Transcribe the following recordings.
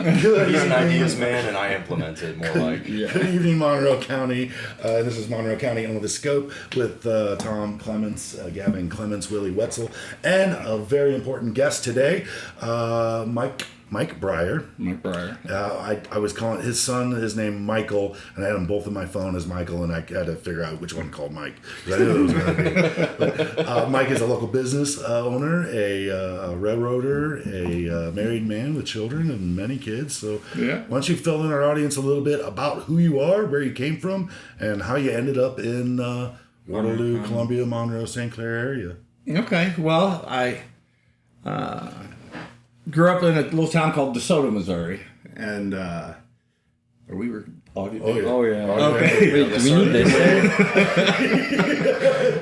He's an ideas man, and I implement it more like. Good evening, Monroe County. This is Monroe County Under the Scope with Tom Clements, Gavin Clements, Willie Wetzel, and a very important guest today, Mike Brier. Mike Brier. I was calling his son, his name Michael, and I had them both in my phone as Michael, and I had to figure out which one called Mike, because I knew it was going to be. But, Mike is a local business owner, a railroader, a married man with children and many kids. So why don't you fill in our audience a little bit about who you are, where you came from, and how you ended up in Waterloo, Columbia, Monroe, St. Clair area. Okay, well, I grew up in a little town called DeSoto, Missouri, and we were audio. Oh yeah. Okay. Wait, do we need this?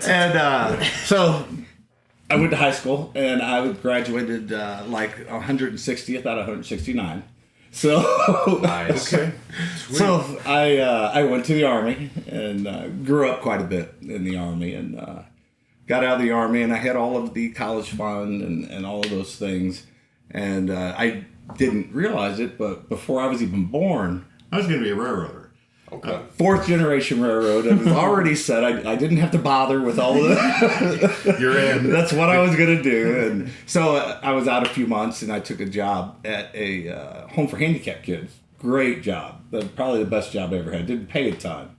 And so I went to high school, and I graduated like 160th out of 169. So Nice. Okay. so I went to the Army and grew up quite a bit in the Army, and got out of the Army, and I had all of the college fund and all of those things. And I didn't realize it, but before I was even born, I was going to be a railroader. Okay. Fourth generation railroad. It was already set. I didn't have to bother with all of that. You're in. That's what I was going to do. And so I was out a few months, and I took a job at a home for handicapped kids. Great job. Probably the best job I ever had. Didn't pay a ton.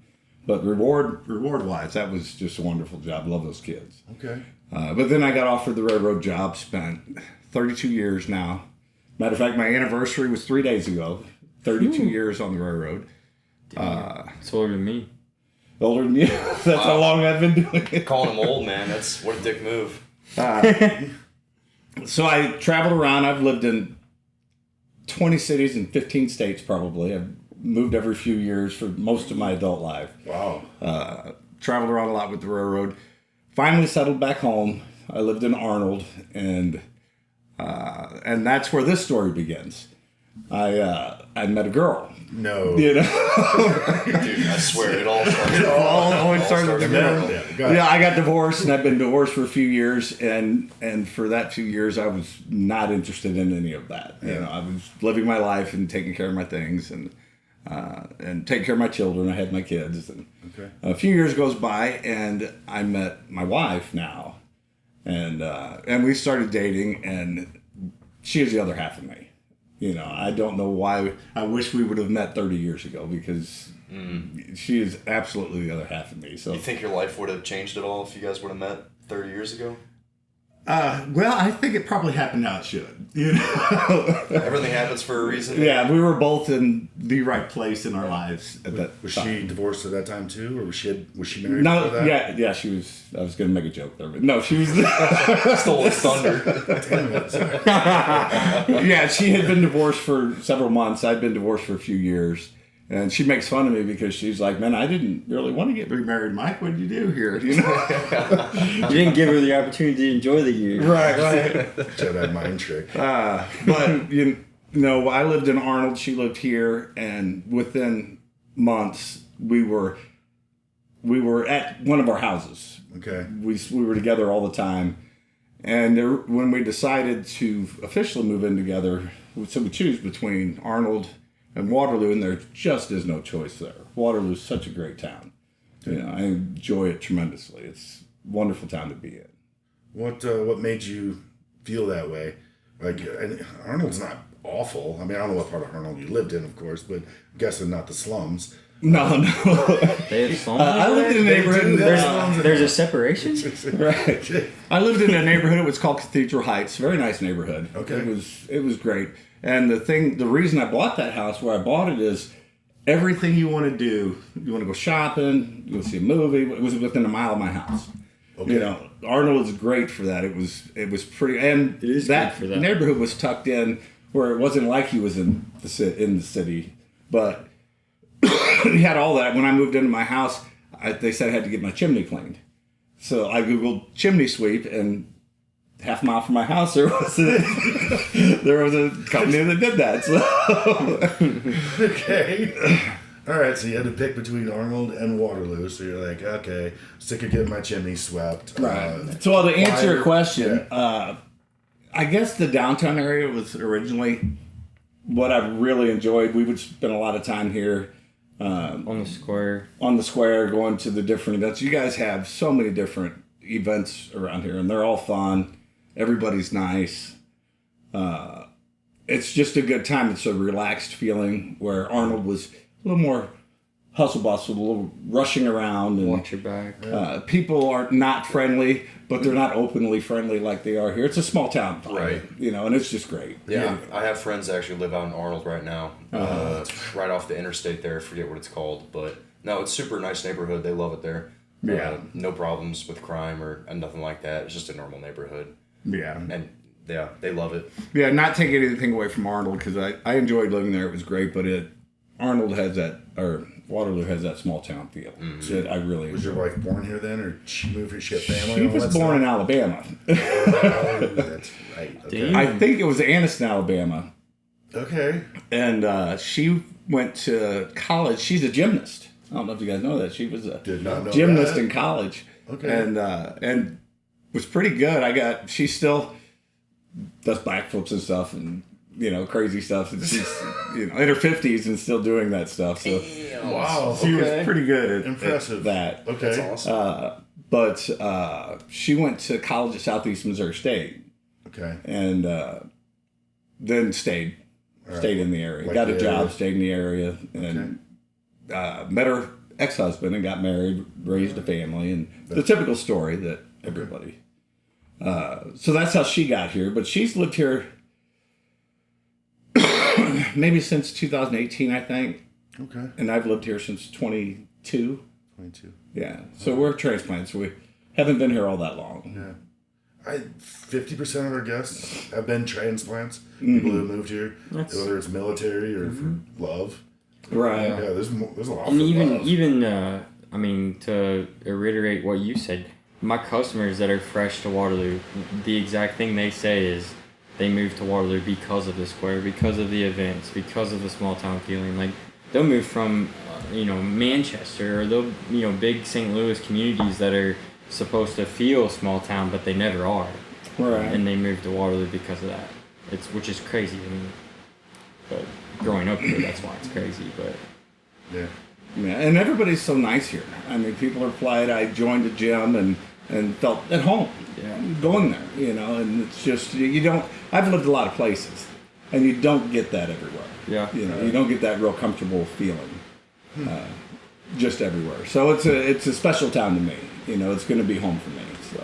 But reward-wise, that was just a wonderful job. Love those kids. Okay. But then I got offered the railroad job, spent 32 years now. Matter of fact, my anniversary was 3 days ago. 32 years on the railroad. It's older than me. Older than you. That's how long I've been doing it. Calling him old, man. That's what a dick move. So I traveled around. I've lived in 20 cities in 15 states probably. I've moved every few years for most of my adult life. Wow. Traveled around a lot with the railroad. Finally settled back home. I lived in Arnold, and that's where this story begins. I met a girl. No. You know? Dude, I swear, it all started. Always started with a girl. Yeah, I got divorced, and I've been divorced for a few years, and for that few years, I was not interested in any of that. Yeah. You know, I was living my life and taking care of my things, and taking care of my children. I had my kids, and a few years goes by, and I met my wife now, and we started dating, and she is the other half of me. You know, I don't know why. I wish we would have met 30 years ago, because she is absolutely the other half of me. So You think your life would have changed at all if you guys would have met 30 years ago? well, I think it probably happened how it should. You know, Everything happens for a reason. yeah, we were both in the right place in our lives at that Was time. she divorced at that time too, or was she married? No, before that? yeah, she was. I was going to make a joke there, but no, she was. Stole his thunder. Damn it, sorry. Yeah, she had been divorced for several months. I'd been divorced for a few years. And she makes fun of me because she's like, man, I didn't really want to get remarried, Mike. What did you do here? You know? You didn't give her the opportunity to enjoy the year. Right. Jedi mind trick. But, you know, I lived in Arnold. She lived here. And within months, we were at one of our houses. Okay. We were together all the time. And when we decided to officially move in together, so we choose between Arnold and Waterloo, and there just is no choice there. Waterloo is such a great town. You know, I enjoy it tremendously. It's a wonderful town to be in. What made you feel that way? Like, and Arnold's not awful. I mean, I don't know what part of Arnold you lived in, of course, but I'm guessing not the slums. No. They have slums. I lived in a neighborhood. There's a separation? Right. I lived in a neighborhood. It was called Cathedral Heights. Very nice neighborhood. Okay. It was great. And the reason I bought that house where I bought it is everything you want to do. You want to go shopping, you want to see a movie. It was within a mile of my house. Okay. You know, Arnold is great for that. It was pretty, and It is that, good for that. neighborhood was tucked in where it wasn't like he was in the city, but he had all that. When I moved into my house, they said I had to get my chimney cleaned. So I Googled chimney sweep, and half a mile from my house there was a company that did that. So. Okay. All right, so you had to pick between Arnold and Waterloo. So you're like, okay, sick of getting my chimney swept. Right. So to answer your question, I guess the downtown area was originally what I've really enjoyed, we would spend a lot of time here On the square. on the square, going to the different events. You guys have so many different events around here, and they're all fun. Everybody's nice. It's just a good time. It's a relaxed feeling, where Arnold was a little more hustle bustle, a little rushing around, and Watch your back. people are not friendly, but they're not openly friendly like they are here. It's a small town, Right. You know, and it's just great. Yeah, I have friends that actually live out in Arnold right now, right off the interstate there. I forget what it's called, but no, it's super nice neighborhood. They love it there. Yeah. No problems with crime or nothing like that. It's just a normal neighborhood, Yeah. and yeah, they love it. Yeah, not taking anything away from Arnold, because I enjoyed living there. It was great, but Arnold has that, or Waterloo has that small town feel. That I really Was your enjoy. wife born here then, or she moved here? She had family. She and all was that born in stuff? Alabama. Oh, that's right. Okay. Damn. I think it was Anniston, Alabama. Okay. And she went to college. She's a gymnast. I don't know if you guys know that. She was a Did not know gymnast that. in college. Okay. And was pretty good. She still does backflips and stuff, and crazy stuff. And she's in her 50s and still doing that stuff. So Wow. she was okay. pretty good at Impressive. that. Okay. That's awesome. But she went to college at Southeast Missouri State, Okay. and then stayed in the area. Like Got a the job, area. stayed in the area, and met her ex-husband and got married, raised a family, and the typical story that everybody. So that's how she got here. But she's lived here maybe since 2018, I think, Okay. and I've lived here since 22. 22. Yeah, so we're transplants. We haven't been here all that long. Yeah. 50% of our guests have been transplants. People who moved here, That's- whether it's military or for love. Right. Yeah, there's a lot And for even love. I mean, to reiterate what you said, my customers that are fresh to Waterloo, the exact thing they say is they moved to Waterloo because of the square, because of the events, because of the small town feeling. Like, they'll move from Manchester, or they'll big St. Louis communities that are supposed to feel small town, but they never are. Right. And they moved to Waterloo because of that. Which is crazy to me. But growing up here, that's why it's crazy. But Yeah. Yeah, and everybody's so nice here. I mean, people are polite. I joined a gym and felt at home going there, and it's just, you don't, I've lived a lot of places, and you don't get that everywhere. yeah, You don't get that real comfortable feeling just everywhere. So it's a special town to me. It's going to be home for me. So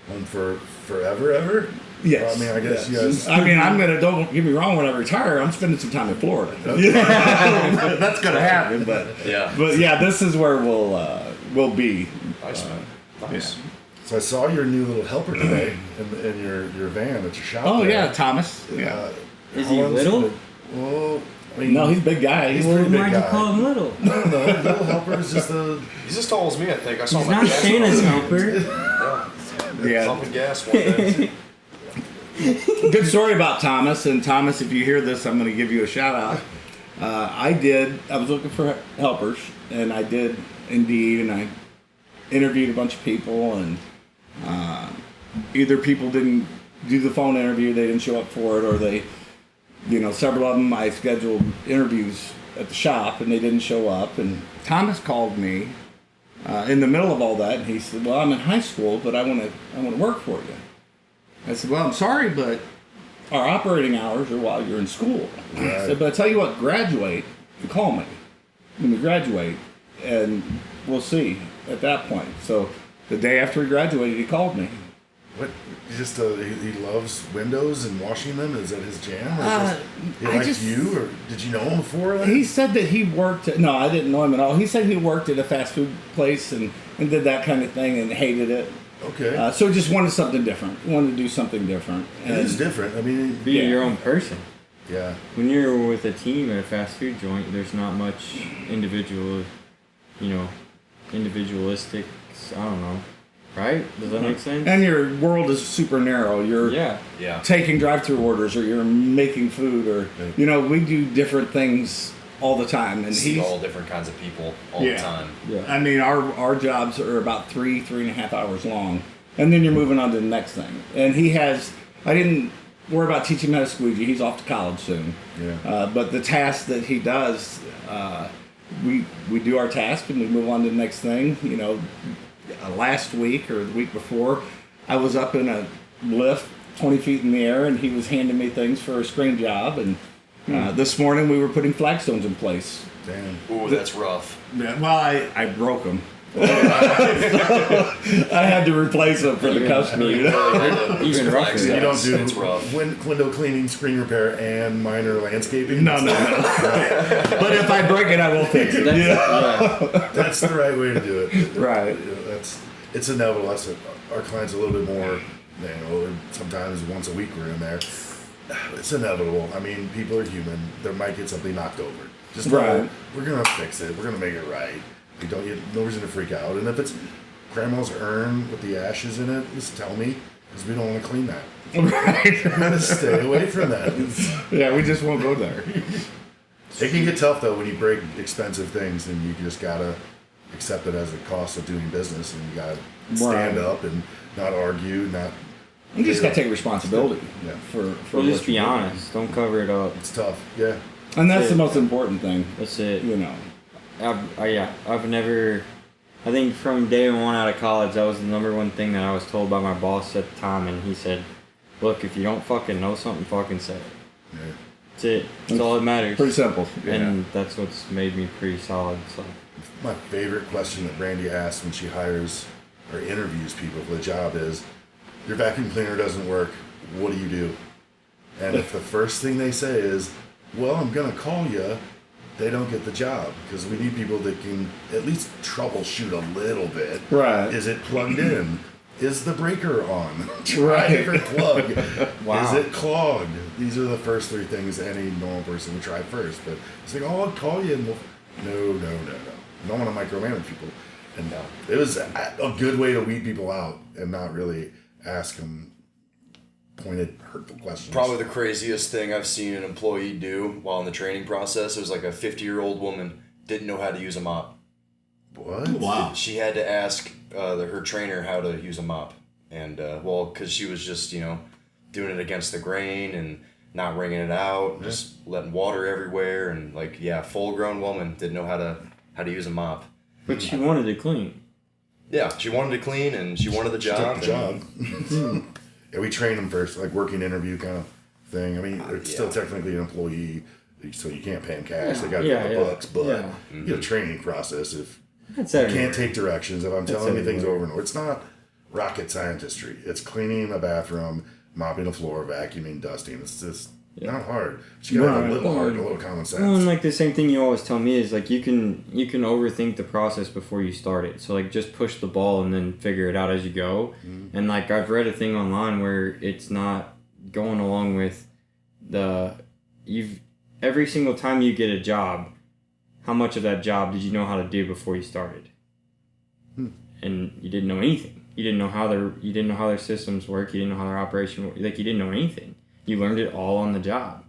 Home for forever, ever? yes. I mean, I guess yes. you guys. I mean, don't get me wrong. When I retire, I'm spending some time in Florida. That's going to happen. But Yeah. this is where we'll be. Nice, man. Nice. So I saw your new little helper today in your van at your shop. Oh there. yeah, Thomas. Yeah. Is how he long's little? been- Well, I mean, No, he's a big guy. He's He's pretty big Why'd you guy. call him little? No, little helper is just a. He's as tall as me, I think. I saw He's him at not gas Santa's station. helper. Yeah. Pumping gas one day. Good story about Thomas. And Thomas, if you hear this, I'm going to give you a shout out. I was looking for helpers, and I did Indeed, and I interviewed a bunch of people, and either people didn't do the phone interview, they didn't show up for it, or they, several of them I scheduled interviews at the shop, and they didn't show up. And Thomas called me in the middle of all that, and he said, "Well, I'm in high school, but I want to work for you." I said, "Well, I'm sorry, but our operating hours are while you're in school." I said, "But I tell you what, graduate and call me when you graduate, and we'll see at that point." So the day after he graduated, he called me. What? Just he loves windows and washing them. Is that his jam? Or just, he I likes just- you, or did you know him before that? He said that he worked at, no, I didn't know him at all. He said he worked at a fast food place and did that kind of thing and hated it. Okay. So he just wanted something different. Wanted to do something different. It is different. I mean, Be your own person. yeah. When you're with a team at a fast food joint, there's not much individualistic. I don't know, right? Does that make sense? And your world is super narrow. You're Yeah. Yeah. taking drive-through orders, or you're making food, or we do different things all the time. And See he's all different kinds of people all the time. Yeah. I mean, our jobs are about 3.5 hours long, and then you're moving on to the next thing. And he has, I didn't worry about teaching him how to squeegee. He's off to college soon. Yeah. But the task that he does, we do our task and we move on to the next thing. You know, last week or the week before, I was up in a lift 20 feet in the air and he was handing me things for a screen job. And this morning we were putting flagstones in place. Damn. Ooh, that's rough. Yeah, well, I broke them. I had to replace them for the customer. You know? Even rougher. You don't do It's rough. window cleaning, screen repair, and minor landscaping? No. But if I break it, I will fix it. That's the right way to do it. Right. You know, it's inevitable. That's our clients a little bit more, sometimes once a week we're in there. It's inevitable. I mean, people are human. There might get something knocked over. Just know we're going to fix it. We're going to make it right. You don't get no reason to freak out. And if it's grandma's urn with the ashes in it, just tell me, because we don't want to clean that. Right. We're going to stay away from that. Yeah, we just won't go there. It can get tough, though, when you break expensive things, and you just got to accept it as the cost of doing business, and you got to stand up and not argue, You just got to take responsibility for Well, just what be you're doing. honest. Don't cover it up. It's tough, yeah. And that's That's the it. most important thing, That's it. you know. I've never. I think from day one out of college, that was the number one thing that I was told by my boss at the time, and he said, "Look, if you don't fucking know something, fucking say it. Yeah. That's it. That's all that matters." Pretty simple. And that's what's made me pretty solid. So My favorite question that Brandy asks when she hires or interviews people for the job is, your vacuum cleaner doesn't work, what do you do? And if the first thing they say is, well, I'm going to call you, they don't get the job, because we need people that can at least troubleshoot a little bit. Right. Is it plugged in? Is the breaker on? Try Right. a different plug. Wow. Is it clogged? These are the first three things any normal person would try first. But it's like, oh, I'll call you and we'll... No. I don't want to micromanage people. And it was a good way to weed people out and not really ask them pointed, hurtful questions. Probably the craziest thing I've seen an employee do while in the training process. It was like a 50-year-old woman didn't know how to use a mop. What? Wow. She had to ask her trainer how to use a mop. And, because she was just, doing it against the grain and not wringing it out, just letting water everywhere. And, full-grown woman didn't know how to use a mop. but she wanted to clean. Yeah, she wanted to clean and she wanted the job. Took the job. Yeah, we train them first, like working interview kind of thing. I mean, it's still technically an employee, so you can't pay them cash. They got to pay the bucks, but you get a training process. If That's you everywhere. can't take directions, if I'm telling you things over and over, it's not rocket scientistry. It's cleaning a bathroom, mopping a floor, vacuuming, dusting. It's just not hard. But you gotta have a little heart, and a little common sense. Well, and like the same thing you always tell me is like you can overthink the process before you start it. So like just push the ball and then figure it out as you go. Mm-hmm. And like I've read a thing online where it's not going along with every single time you get a job, how much of that job did you know how to do before you started? And you didn't know anything. You didn't know how their systems work. You didn't know how their operation worked. Like you didn't know anything. You learned it all on the job.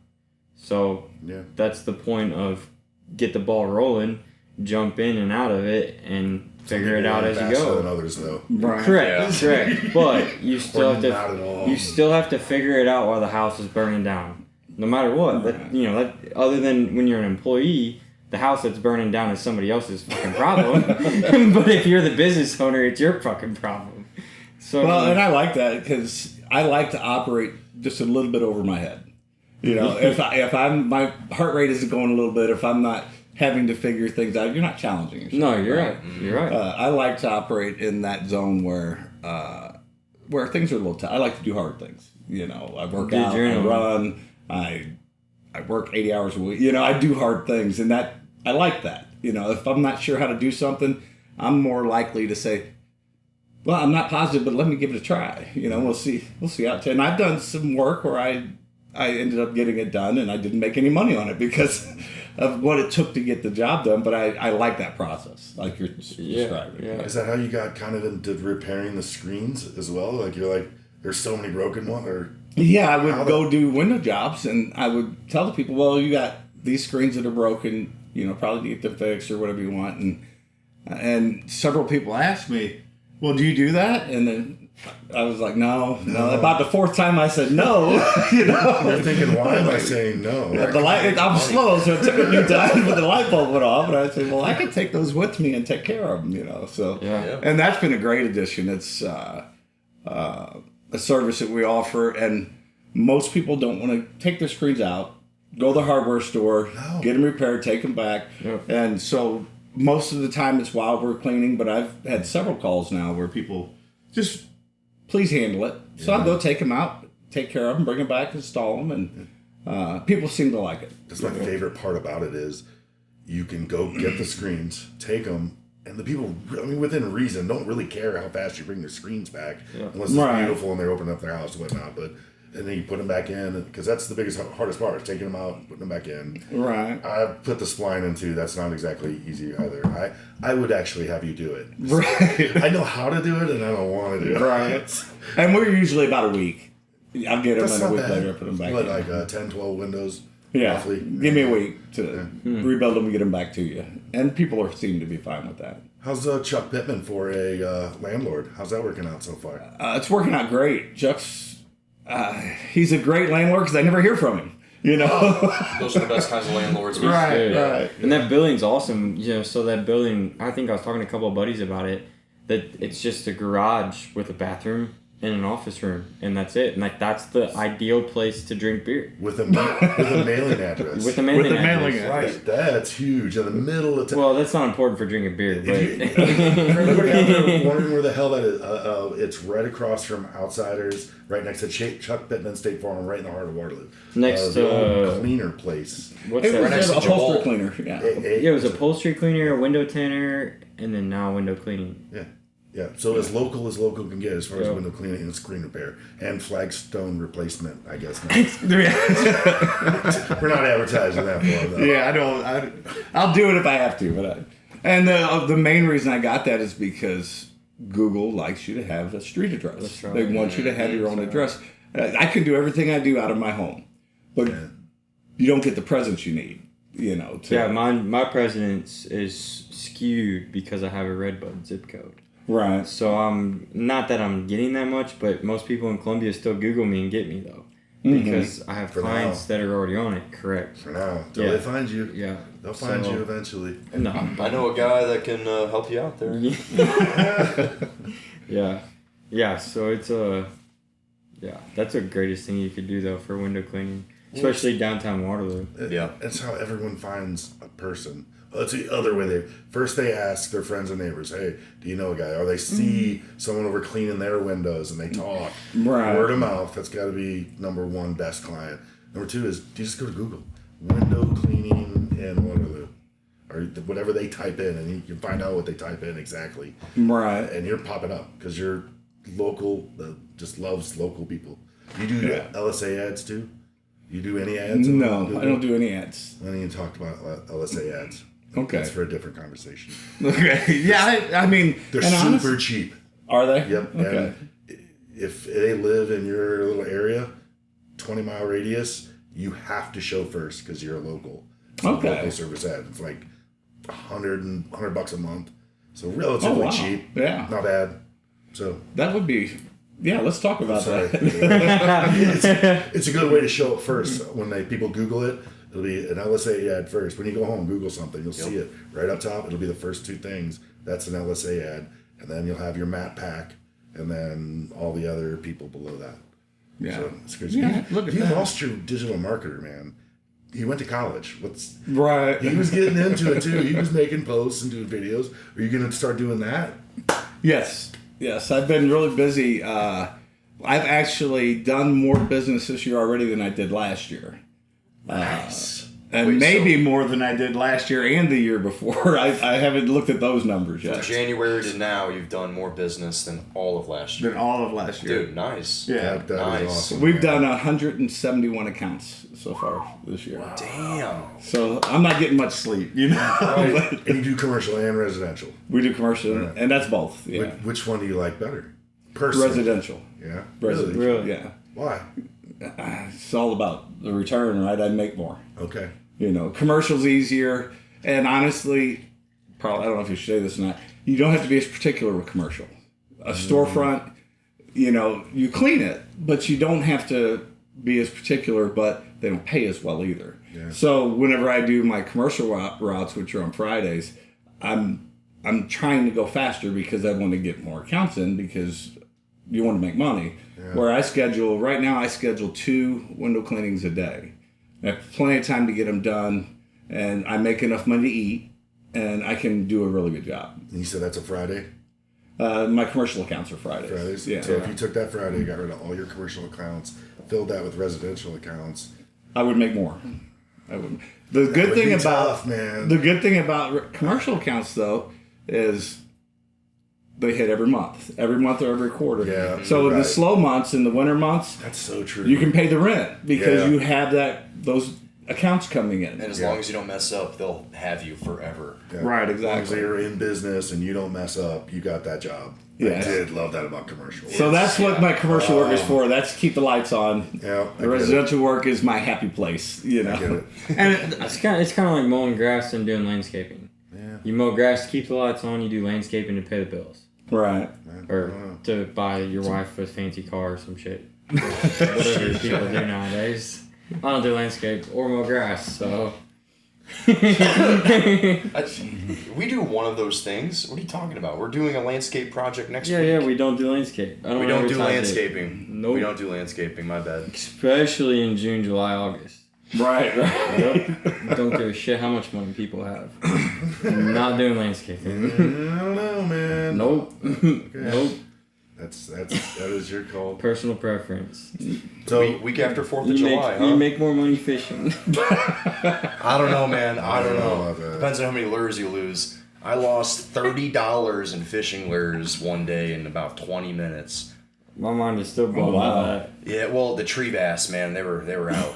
So that's the point of get the ball rolling, jump in and out of it, and figure it out as you Faster go. than others, though. Right. Correct. But you still have not at all. to you still have to figure it out while the house is burning down. No matter what. That other than when you're an employee, the house that's burning down is somebody else's fucking problem. But if you're the business owner, it's your fucking problem. So And I like that because I like to operate just a little bit over my head. If I'm my heart rate isn't going a little bit, if I'm not having to figure things out, you're not challenging yourself. no, you're right. You're right. I like to operate in that zone where things are a little tough. I like to do hard things. I work out, I run, I work 80 hours a week. I do hard things, and that I like that. If I'm not sure how to do something, I'm more likely to say, well, I'm not positive, but let me give it a try. We'll see how it. And I've done some work where I ended up getting it done, and I didn't make any money on it because of what it took to get the job done. But I like that process, like you're describing. Yeah. Is that how you got kind of into repairing the screens as well? Like you're like, there's so many broken ones, or Yeah, I would go do window jobs, and I would tell the people, well, you got these screens that are broken, probably get them fixed or whatever you want. And several people asked me, well, do you do that? And then I was like, no. About the fourth time I said no. You know, You're thinking, why am I saying no? the light. I'm slow, so it took a few times, but the light bulb went off, and I said, well, I can take those with me and take care of them. You know, so Yeah. and that's been a great addition. It's a service that we offer, and most people don't want to take their screens out, go to the hardware store, get them repaired, take them back, and so most of the time it's while we're cleaning. But I've had several calls now where people just please handle it. So I'll go take them out, take care of them, bring them back, install them, and people seem to like it. That's my favorite part about it is you can go get the screens, take them, and the people, I mean, within reason, don't really care how fast you bring their screens back, unless it's beautiful and they're opening up their house and whatnot. But and then you put them back in, because that's the biggest, hardest part, is taking them out and putting them back in. Right. I've put the spline in too. That's not exactly easy either. I would actually have you do it. Right. I know how to do it, and I don't want to do it. Right. And we're usually about a week. I'll get them, That's and a not week bad. later I put them back What, in. like 10, 12 windows? Yeah. Roughly? Give me a week to rebuild them and get them back to you. And people seem to be fine with that. How's Chuck Pittman for a landlord? How's that working out so far? It's working out great. Chuck's, he's a great landlord because I never hear from him. You know? Those are the best kinds of landlords. Right, Yeah. right. And that building's awesome. You know, so that building, I think I was talking to a couple of buddies about it, that it's just a garage with a bathroom and an office room, and that's it. And like that's the ideal place to drink beer. With a mailing address. With a mailing With a mailing address. Right, that's huge. In the middle of town. Well, that's not important for drinking beer, but For anybody out there wondering where the hell that is, it's right across from Outsiders, right next to Chuck Pittman State Farm, right in the heart of Waterloo. Next the old to cleaner place. what's It that? was next an to upholstery Joel. cleaner. Yeah. Yeah, it was upholstery cleaner, a window tanner, and then now window cleaning. Yeah, so as local can get as far as Yeah. window cleaning and screen repair and flagstone replacement, I guess. Now. We're not advertising that for them, though. Yeah, I'll do it if I have to. And the main reason I got that is because Google likes you to have a street address. That's right. They want you to have your own address. I can do everything I do out of my home, but you don't get the presence you need. You know. Yeah, my president's is skewed because I have a Redbud zip code. Right. So I'm not that I'm getting that much, but most people in Columbia still Google me and get me though, because I have For clients now. that are already on it. Correct. For now, till Yeah. they find you. Yeah. They'll find So- you eventually. No. I know a guy that can help you out there. Yeah. Yeah. So it's that's the greatest thing you could do though for window cleaning, especially downtown Waterloo. Yeah. That's how everyone finds a person. It's the other way. First they ask their friends and neighbors, hey, do you know a guy? Or they see someone over cleaning their windows and they talk. Right. Word of mouth, that's got to be number one best client. Number two is, do you just go to Google? Window cleaning in Waterloo. Or whatever they type in, and you can find out what they type in exactly. Right. And you're popping up because you're local, just loves local people. You do LSA ads too? You do any ads? No, I don't do any ads. I didn't even talk about LSA ads. Okay. That's for a different conversation. Okay. Yeah, I mean, They're and super cheap. Are they? Yep. Okay. And if they live in your little area, 20-mile radius, you have to show first because you're a local. It's a Okay. local service ad. It's like $100 bucks a month. So relatively wow. cheap. Yeah. Not bad. So That would be. Yeah, let's talk about sorry. that. it's a good way to show it first. When people Google it, it'll be an LSA ad first. When you go home, Google something, you'll see it right up top. It'll be the first two things. That's an LSA ad. And then you'll have your map pack and then all the other people below that. Yeah. So it's good. Yeah, look at you that. lost your digital marketer, man. He went to college. Right. He was getting into it too. He was making posts and doing videos. Are you going to start doing that? Yes. Yes. I've been really busy. I've actually done more business this year already than I did last year. Nice. And Wait, maybe more than I did last year and the year before. I haven't looked at those numbers From yet. January to now, you've done more business than all of last year. Than all of last year. Dude, nice. Yeah. That is Nice. awesome. We've man. done 171 accounts so far this year. Damn. So I'm not getting much sleep, you know. But And you do commercial and residential. we do commercial, and that's both. Yeah. Which one do you like better? Personally. Residential. Yeah. Residential. Really? Yeah. Why? It's all about the return, right? I make more. Okay. You know, commercial's easier, and honestly, probably I don't know if you should say this or not. You don't have to be as particular with commercial. A storefront, you clean it, but you don't have to be as particular, but they don't pay as well either. Yeah. So whenever I do my commercial routes, which are on Fridays, I'm trying to go faster because I want to get more accounts in because you want to make money. Yeah. Where I schedule 2 window cleanings a day. I have plenty of time to get them done, and I make enough money to eat, and I can do a really good job. And you said that's a Friday? My commercial accounts are Fridays. Fridays? Yeah. So if you took that Friday, got rid of all your commercial accounts, filled that with residential accounts. I would make more. I would. The good thing about man. the good thing about commercial accounts though is they hit every month or every quarter. Yeah. So right. the slow months and the winter months, That's so true. you can pay the rent because Yeah. you have those accounts coming in. And as long as you don't mess up, they'll have you forever. Yeah. Right, As long as exactly. you're in business and you don't mess up, you got that job. Yes. I did love that about commercial. So that's what my commercial work is for. That's to keep the lights on. Yeah, I The get residential work is my happy place. I get it. And It's kind of like mowing grass and doing landscaping. Yeah. You mow grass to keep the lights on. You do landscaping to pay the bills, right. or to buy your wife a fancy car or some shit. Whatever people do nowadays. I don't do landscape or mow grass, so. We do one of those things. What are you talking about? We're doing a landscape project next week. Yeah, we don't do landscape. I don't We don't do advertise it. landscaping. Nope. We don't do landscaping. My bad. Especially in June, July, August. Right. Don't give a shit how much money people have. I'm not doing landscaping. I don't know, man. Nope. Nope. That is your call. Personal preference. So Week after 4th of You July, make, huh? you make more money fishing. I don't know, man. I don't know. about that. Depends on how many lures you lose. I lost $30 in fishing lures one day in about 20 minutes. My mind is still blown wow. by that. Yeah, well, the tree bass, man, they were out.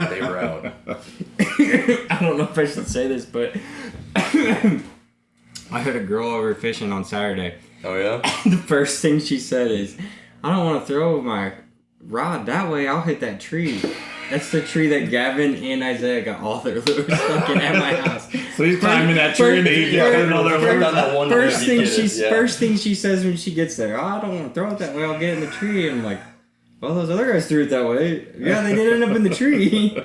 They were out. I don't know if I should say this, but I had a girl over fishing on Saturday. Oh yeah. The first thing she said is, "I don't want to throw my rod that way. I'll hit that tree." That's the tree that Gavin and Isaiah got all their lures looking at my house. So he's climbing that tree and he got another First- lure. that one First lure thing you did it, yeah. first thing she says when she gets there, "Oh, I don't want to throw it that way. I'll get in the tree." And I'm like, "Well, those other guys threw it that way. Yeah, they did end up in the tree."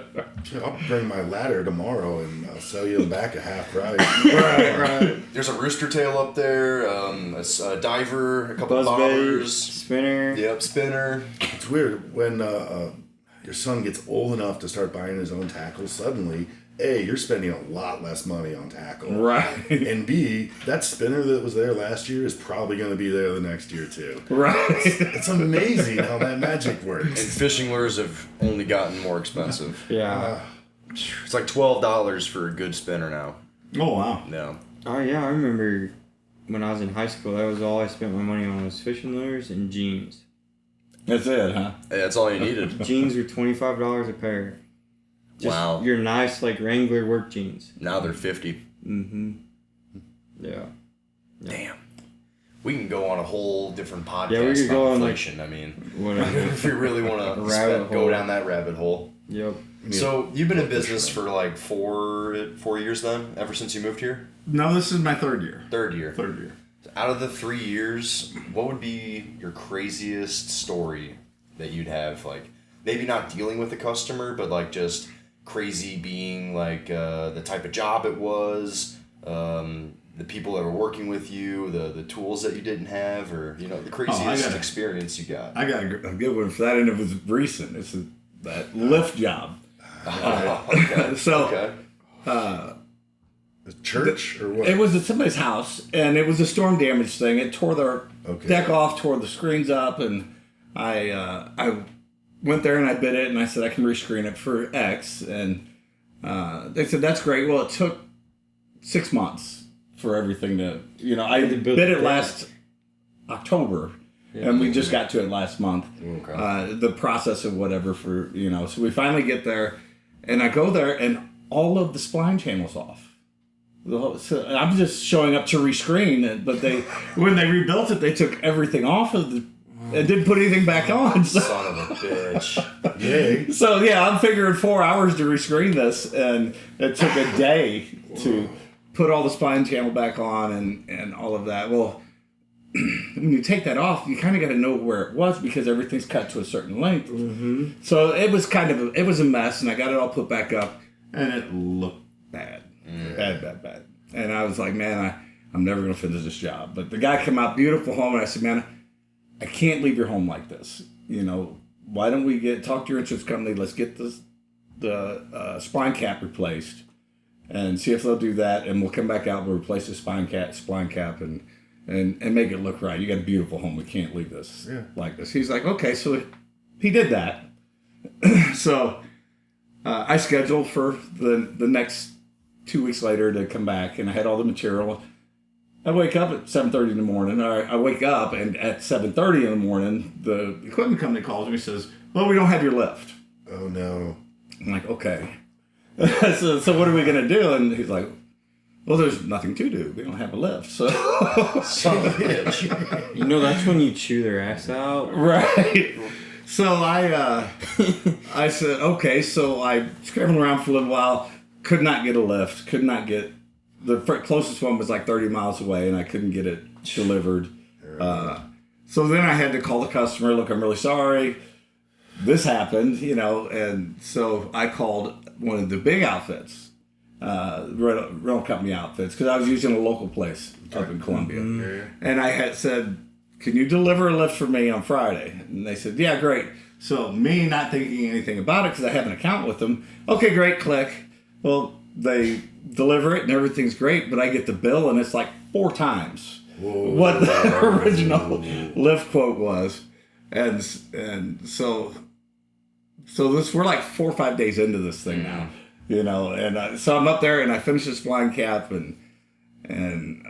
I'll bring my ladder tomorrow and I'll sell you them back at half price. Right. There's a rooster tail up there, a diver, a couple Buzzbait, bobbers. spinner. Yep, spinner. It's weird when your son gets old enough to start buying his own tackle. Suddenly, A, you're spending a lot less money on tackle. Right. And B, that spinner that was there last year is probably going to be there the next year too. Right. It's amazing how that magic And works. fishing lures have only gotten more expensive. Yeah. It's like $12 for a good spinner now. Oh, wow. No. Oh yeah, I remember when I was in high school. That was all I spent my money on was fishing lures and jeans. That's it, huh? Hey, that's all you needed. Jeans were $25 a pair. Just Wow. your nice like Wrangler work jeans. Now they're 50. Mm-hmm. Yeah. Damn. We can go on a whole different podcast Yeah, we could go on on, like, inflation. I mean, Whatever. if we really want Rabbit to go hole. down that rabbit hole. Yep. So you've been in business for like four years then, ever since you moved here? No, this is my third year. Third year. Third year. Out of the 3 years, what would be your craziest story that you'd have? Like, maybe not dealing with a customer, but like just crazy being like the type of job it was, the people that were working with you, the tools that you didn't have, or the craziest experience you got. I got a good one for that, and it was recent. It's that lift job. Okay. So, Okay. The church or what? It was at somebody's house, and it was a storm damage thing. It tore their deck off, tore the screens up, and I went there and I bid it, and I said I can rescreen it for X, and they said that's great. Well, it took 6 months for everything to I bid it last October, and we just got to it last month. Okay. The process of whatever for so we finally get there, and I go there, and all of the spline channels off. So I'm just showing up to rescreen it, but when they rebuilt it, they took everything off of and didn't put anything back on. So, Son of a bitch. Yay. so yeah, I'm figuring 4 hours to rescreen this, and it took a day to put all the spline channel back on and all of that. Well, when you take that off, you kind of got to know where it was because everything's cut to a certain length. Mm-hmm. So it was it was a mess, and I got it all put back up, and it looked bad. Bad. And I was like, man, I'm never going to finish this job. But the guy came out, beautiful home, and I said, man, I can't leave your home like this. You know, why don't we talk to your insurance company, let's get the spline cap replaced and see if they'll do that, and we'll come back out, we'll replace the spline cap and make it look right. You got a beautiful home. We can't leave this like this. He's like, okay, so he did that. So I scheduled for the next 2 weeks later to come back, and I had all the material. I wake up at 7:30 in the morning. Or I wake up, and at 7:30 in the morning, the equipment company calls me and says, well, we don't have your lift. Oh, no. I'm like, okay. so what are we going to do? And he's like, well, there's nothing to do. We don't have a lift. So, Son of a bitch. You know, that's when you chew their ass out. right. So I said, okay. So I scrambled around for a little while. Could not get a lift. Could not get the closest one was like 30 miles away, and I couldn't get it delivered. So then I had to call the customer. Look, I'm really sorry. This happened, you know, and so I called one of the big outfits, rental company outfits, because I was using a local place up in Columbia. And I had said, can you deliver a lift for me on Friday? And they said, yeah, great. So me not thinking anything about it because I have an account with them. Okay, great, click. Well, they deliver it and everything's great, but I get the bill and it's like 4 times what the original lift quote was. And so this, we're like 4 or 5 days into this thing now, you know, and so I'm up there and I finish this spline cap and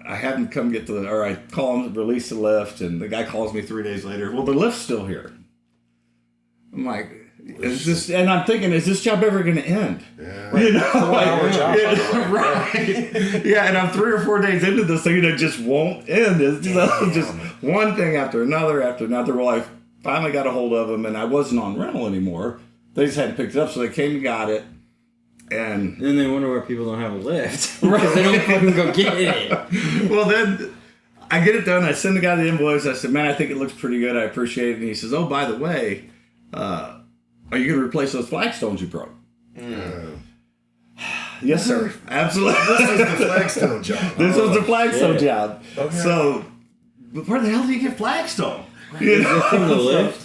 I have him come get or I call him to release the lift, and the guy calls me 3 days later. Well, the lift's still here. I'm like, and I'm thinking, is this job ever going to end? Yeah. You know, 4-hour job. right? Yeah, and I'm 3 or 4 days into this thing, and it just won't end. It's just one thing after another after another. Well, I finally got a hold of them, and I wasn't on rental anymore. They just hadn't picked it up, so they came and got it. And then they wonder why people don't have a lift. Because they don't fucking go get it. Well, then I get it done. I send the guy the invoice. I said, man, I think it looks pretty good. I appreciate it. And he says, oh, by the way, are you going to replace those flagstones you broke? Yes, sir. Absolutely. This was the flagstone job. This was the flagstone job. Okay. So, but where the hell do you get flagstone? Is it from the lift?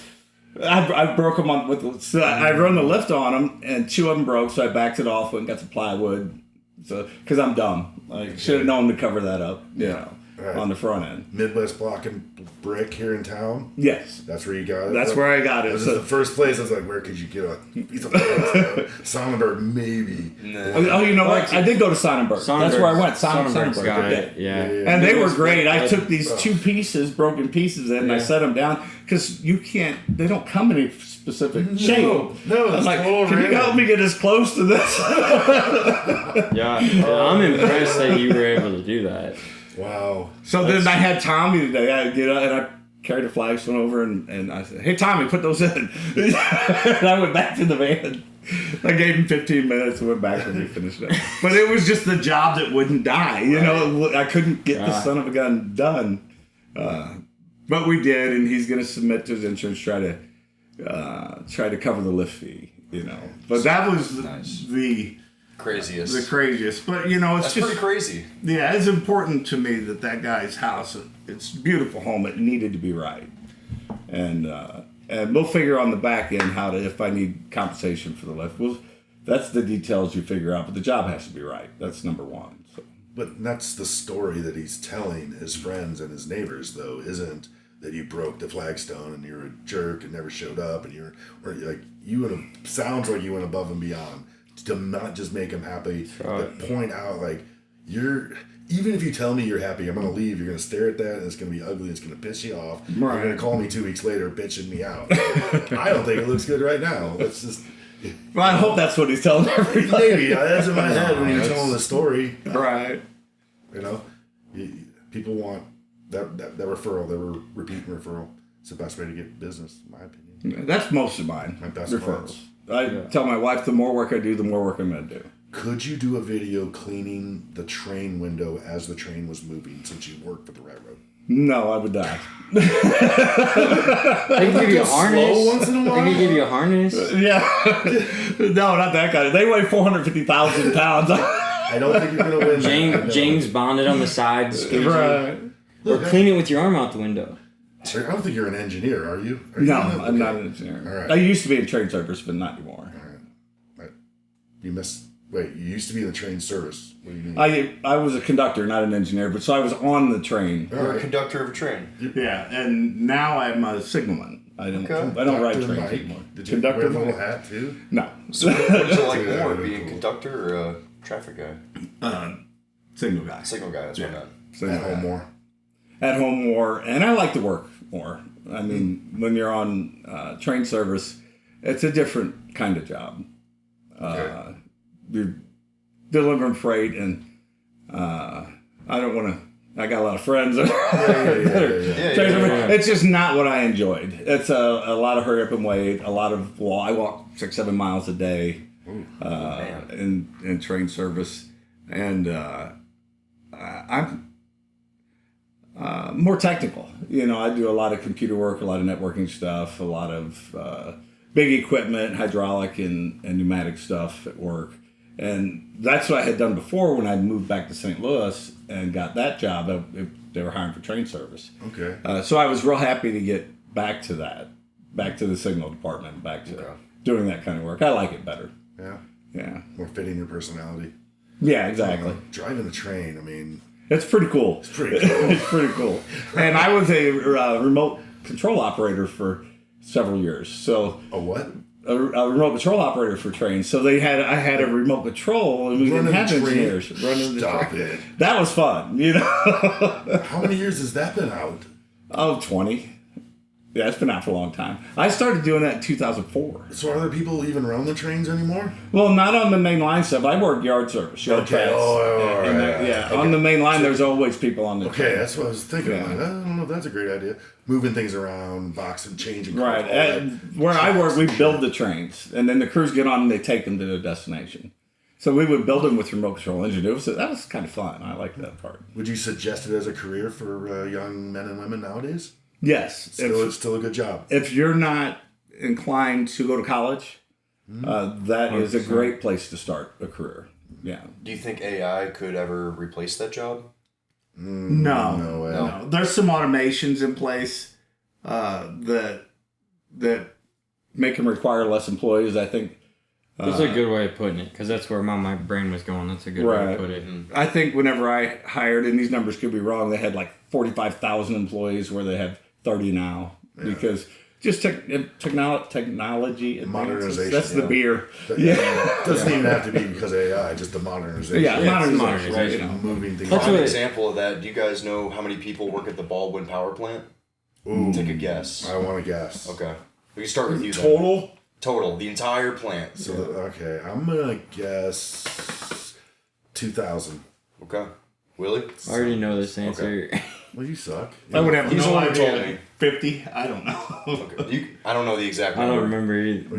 I broke them on with. So I run the lift on them, and 2 of them broke. So I backed it off and got the plywood. So because I'm dumb, I should have known to cover that up. You know, on the front end. Midwest Block and Brick here in town. Yes, That's where you got it. that's where I got it. This So, is the first place I was like, where could you get a piece of flagstone? Sonnenberg, maybe. oh, you know what? I did go to Sonnenberg. That's where I went. Sonnenberg's got Okay. it. Yeah. And they were great. I took these 2 pieces, broken pieces, and I set them down because you can't. They don't come in any specific shape. No, I'm it's like, total can you random. help me get as close to this? Yeah. I'm impressed that you were able to do that. Wow. So then I had Tommy today. I get up and I carried a flagstone over and I said, hey, Tommy, put those in. And I went back to the van. I gave him 15 minutes and went back and we finished it. But it was just the job that wouldn't die. You know, I couldn't get the son of a gun done. But we did, and he's going to submit to his insurance, try to cover the lift fee, you know. But that was the craziest. But, you know, it's That's pretty crazy. Yeah, it's important to me that guy's house, it's a beautiful home. It needed to be right. And we'll figure on the back end how to, if I need compensation for the lift. That's the details you figure out, but the job has to be right. That's number one. So. But that's the story that he's telling his friends and his neighbors, though, isn't that you broke the flagstone and you're a jerk and never showed up and sounds like you went above and beyond to not just make him happy, but point out like even if you tell me you're happy, I'm gonna leave. You're gonna stare at that, and it's gonna be ugly. It's gonna piss you off. Right. You're gonna call me 2 weeks later, bitching me out. I don't think it looks good right now. Let's just. Well, I hope that's what he's telling everybody. Maybe that's in my head when you're telling the story. Right. You know, people want that referral, that repeat referral. It's the best way to get business, in my opinion. That's most of mine. My best referrals. friends. I tell my wife, the more work I do, the more work I'm going to do. Could you do a video cleaning the train window as the train was moving since you worked for the railroad? No, I would die. They can give you a harness. Once in a while? They can give you a harness. Yeah. No, not that kind. They weigh 450,000 pounds. I don't think you're going to win. James bonded on the sides. Right. Or clean it with your arm out the window. I don't think you're an engineer, are you? No, I'm not an engineer. All right. I used to be in train service, but not anymore. You missed. Wait, you used to be in the train service. What do you mean? I was a conductor, not an engineer, but so I was on the train. You're a conductor of a train. Yeah, and now I'm a signalman. I don't ride trains Mike, anymore. Did you Conductor wear the little Mike? hat too? No. So what do you like more, being a conductor or a traffic guy? Signal guy. Signal guy, that's what I meant. Signal At home guy. more. At home more, and I like to work more. I mean, when you're on train service, it's a different kind of job. You're delivering freight, and I don't want to. I got a lot of friends. It's just not what I enjoyed. It's a lot of hurry up and wait. A lot of I walk 6-7 miles a day in train service, and I'm more technical. You know, I do a lot of computer work, a lot of networking stuff, a lot of big equipment, hydraulic and pneumatic stuff at work. And that's what I had done before when I moved back to St. Louis and got that job. They were hiring for train service. Okay. So I was real happy to get back to that, back to the signal department, back to doing that kind of work. I like it better. Yeah. Yeah. More fitting your personality. Yeah, exactly. Driving a train, I mean... It's pretty cool. It's pretty cool. It's pretty cool. And I was a remote control operator for several years. So A what? a remote control operator for trains. So I had a remote control, and we didn't have engineers running the Stop train. it. That was fun, you know. How many years has that been out? 20. Yeah, it's been out for a long time. I started doing that in 2004. So are there people even run the trains anymore? Well, not on the main line stuff. I work yard service, yard tracks. all And right. yeah, on the main line, there's always people on the Okay, train. that's what I was thinking. Yeah. I'm like, I don't know if that's a great idea. Moving things around, boxing, changing. Right. Where I work, we build the trains, and then the crews get on and they take them to their destination. So we would build them with remote control engineers. So that was kind of fun. I like that part. Would you suggest it as a career for young men and women nowadays? Yes. It's still a good job. If you're not inclined to go to college, that is a great place to start a career. Yeah. Do you think AI could ever replace that job? No. No way. No. There's some automations in place that make them require less employees, I think. That's a good way of putting it, because that's where my brain was going. That's a good way Right. to put it. I think whenever I hired, and these numbers could be wrong, they had like 45,000 employees where they have 30 now. Because just technology advances. Modernization, That's the yeah. beer. It doesn't even have to be because of AI, just the modernization. Yeah, modernization, right? You You know, know. moving things. That's Prime what- example of that. Do you guys know how many people work at the Baldwin Power Plant? Ooh, Take a guess. I want to guess. Okay. We can start with you then. Total? The entire plant. So, okay, I'm going to guess 2,000. Okay. Willie? I already know this answer. Well, you suck. I would have He's the no one who idea. told me. 50? I don't know. Okay. I don't know the exact I number. don't remember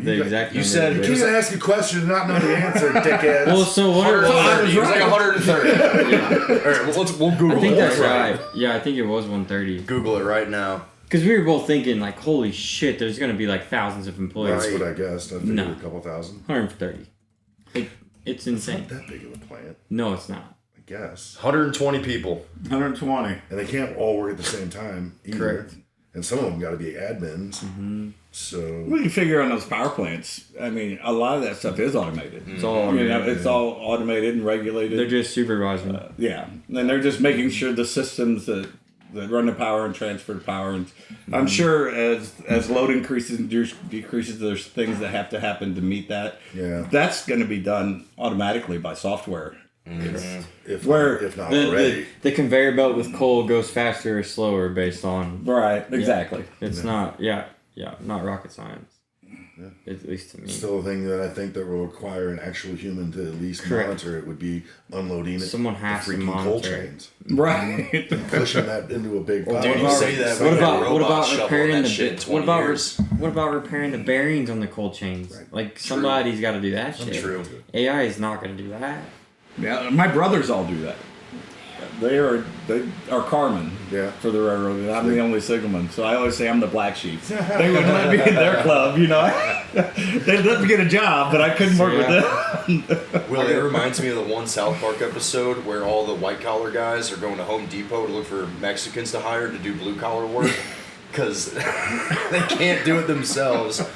the exact you number. said- You but- can't ask a question and not know the answer, dickhead. Well, so what are... 130. It was like 130. All right, we'll Google I think it. that's right. Yeah, I think it was 130. Google it right now. Because we were both thinking, like, holy shit, there's going to be, like, thousands of employees. That's what I guessed. I figured No. a couple thousand. 130. It's insane. Not that big of a plant, No, it's not. I guess. 120 people. 120. And they can't all work at the same time either. Correct. And some of them got to be admins. Mm-hmm. So Well, you figure on those power plants, I mean, a lot of that stuff is automated. It's all I mean, automated. it's all automated and regulated. They're just supervising. Yeah, and they're just making sure the systems that run the power and transfer the power. And I'm sure as load increases and decreases, there's things that have to happen to meet that. Yeah. That's going to be done automatically by software. if not The, already. the conveyor belt with coal goes faster or slower based on... Right, exactly. It's not, not rocket science. At least to me. Still a thing that I think that will require an actual human to at least Correct. monitor it would be unloading it. Someone has the to freaking coal monitor it. trains. Right. Pushing that into a big pile. Dude, you say that. What we got about robots shoveling repairing that shit in the 20 what about years. what about repairing the bearings on the cold chains? Right. Like somebody's got to do that shit. True. AI is not going to do that. Yeah, my brothers all do that. They are carmen for the railroad, and I'm the only signalman. So I always say I'm the black sheep. They wouldn't let me in their club, you know. They'd let me get a job, but I couldn't work with them. Well, it reminds me of the one South Park episode where all the white collar guys are going to Home Depot to look for Mexicans to hire to do blue collar work because they can't do it themselves.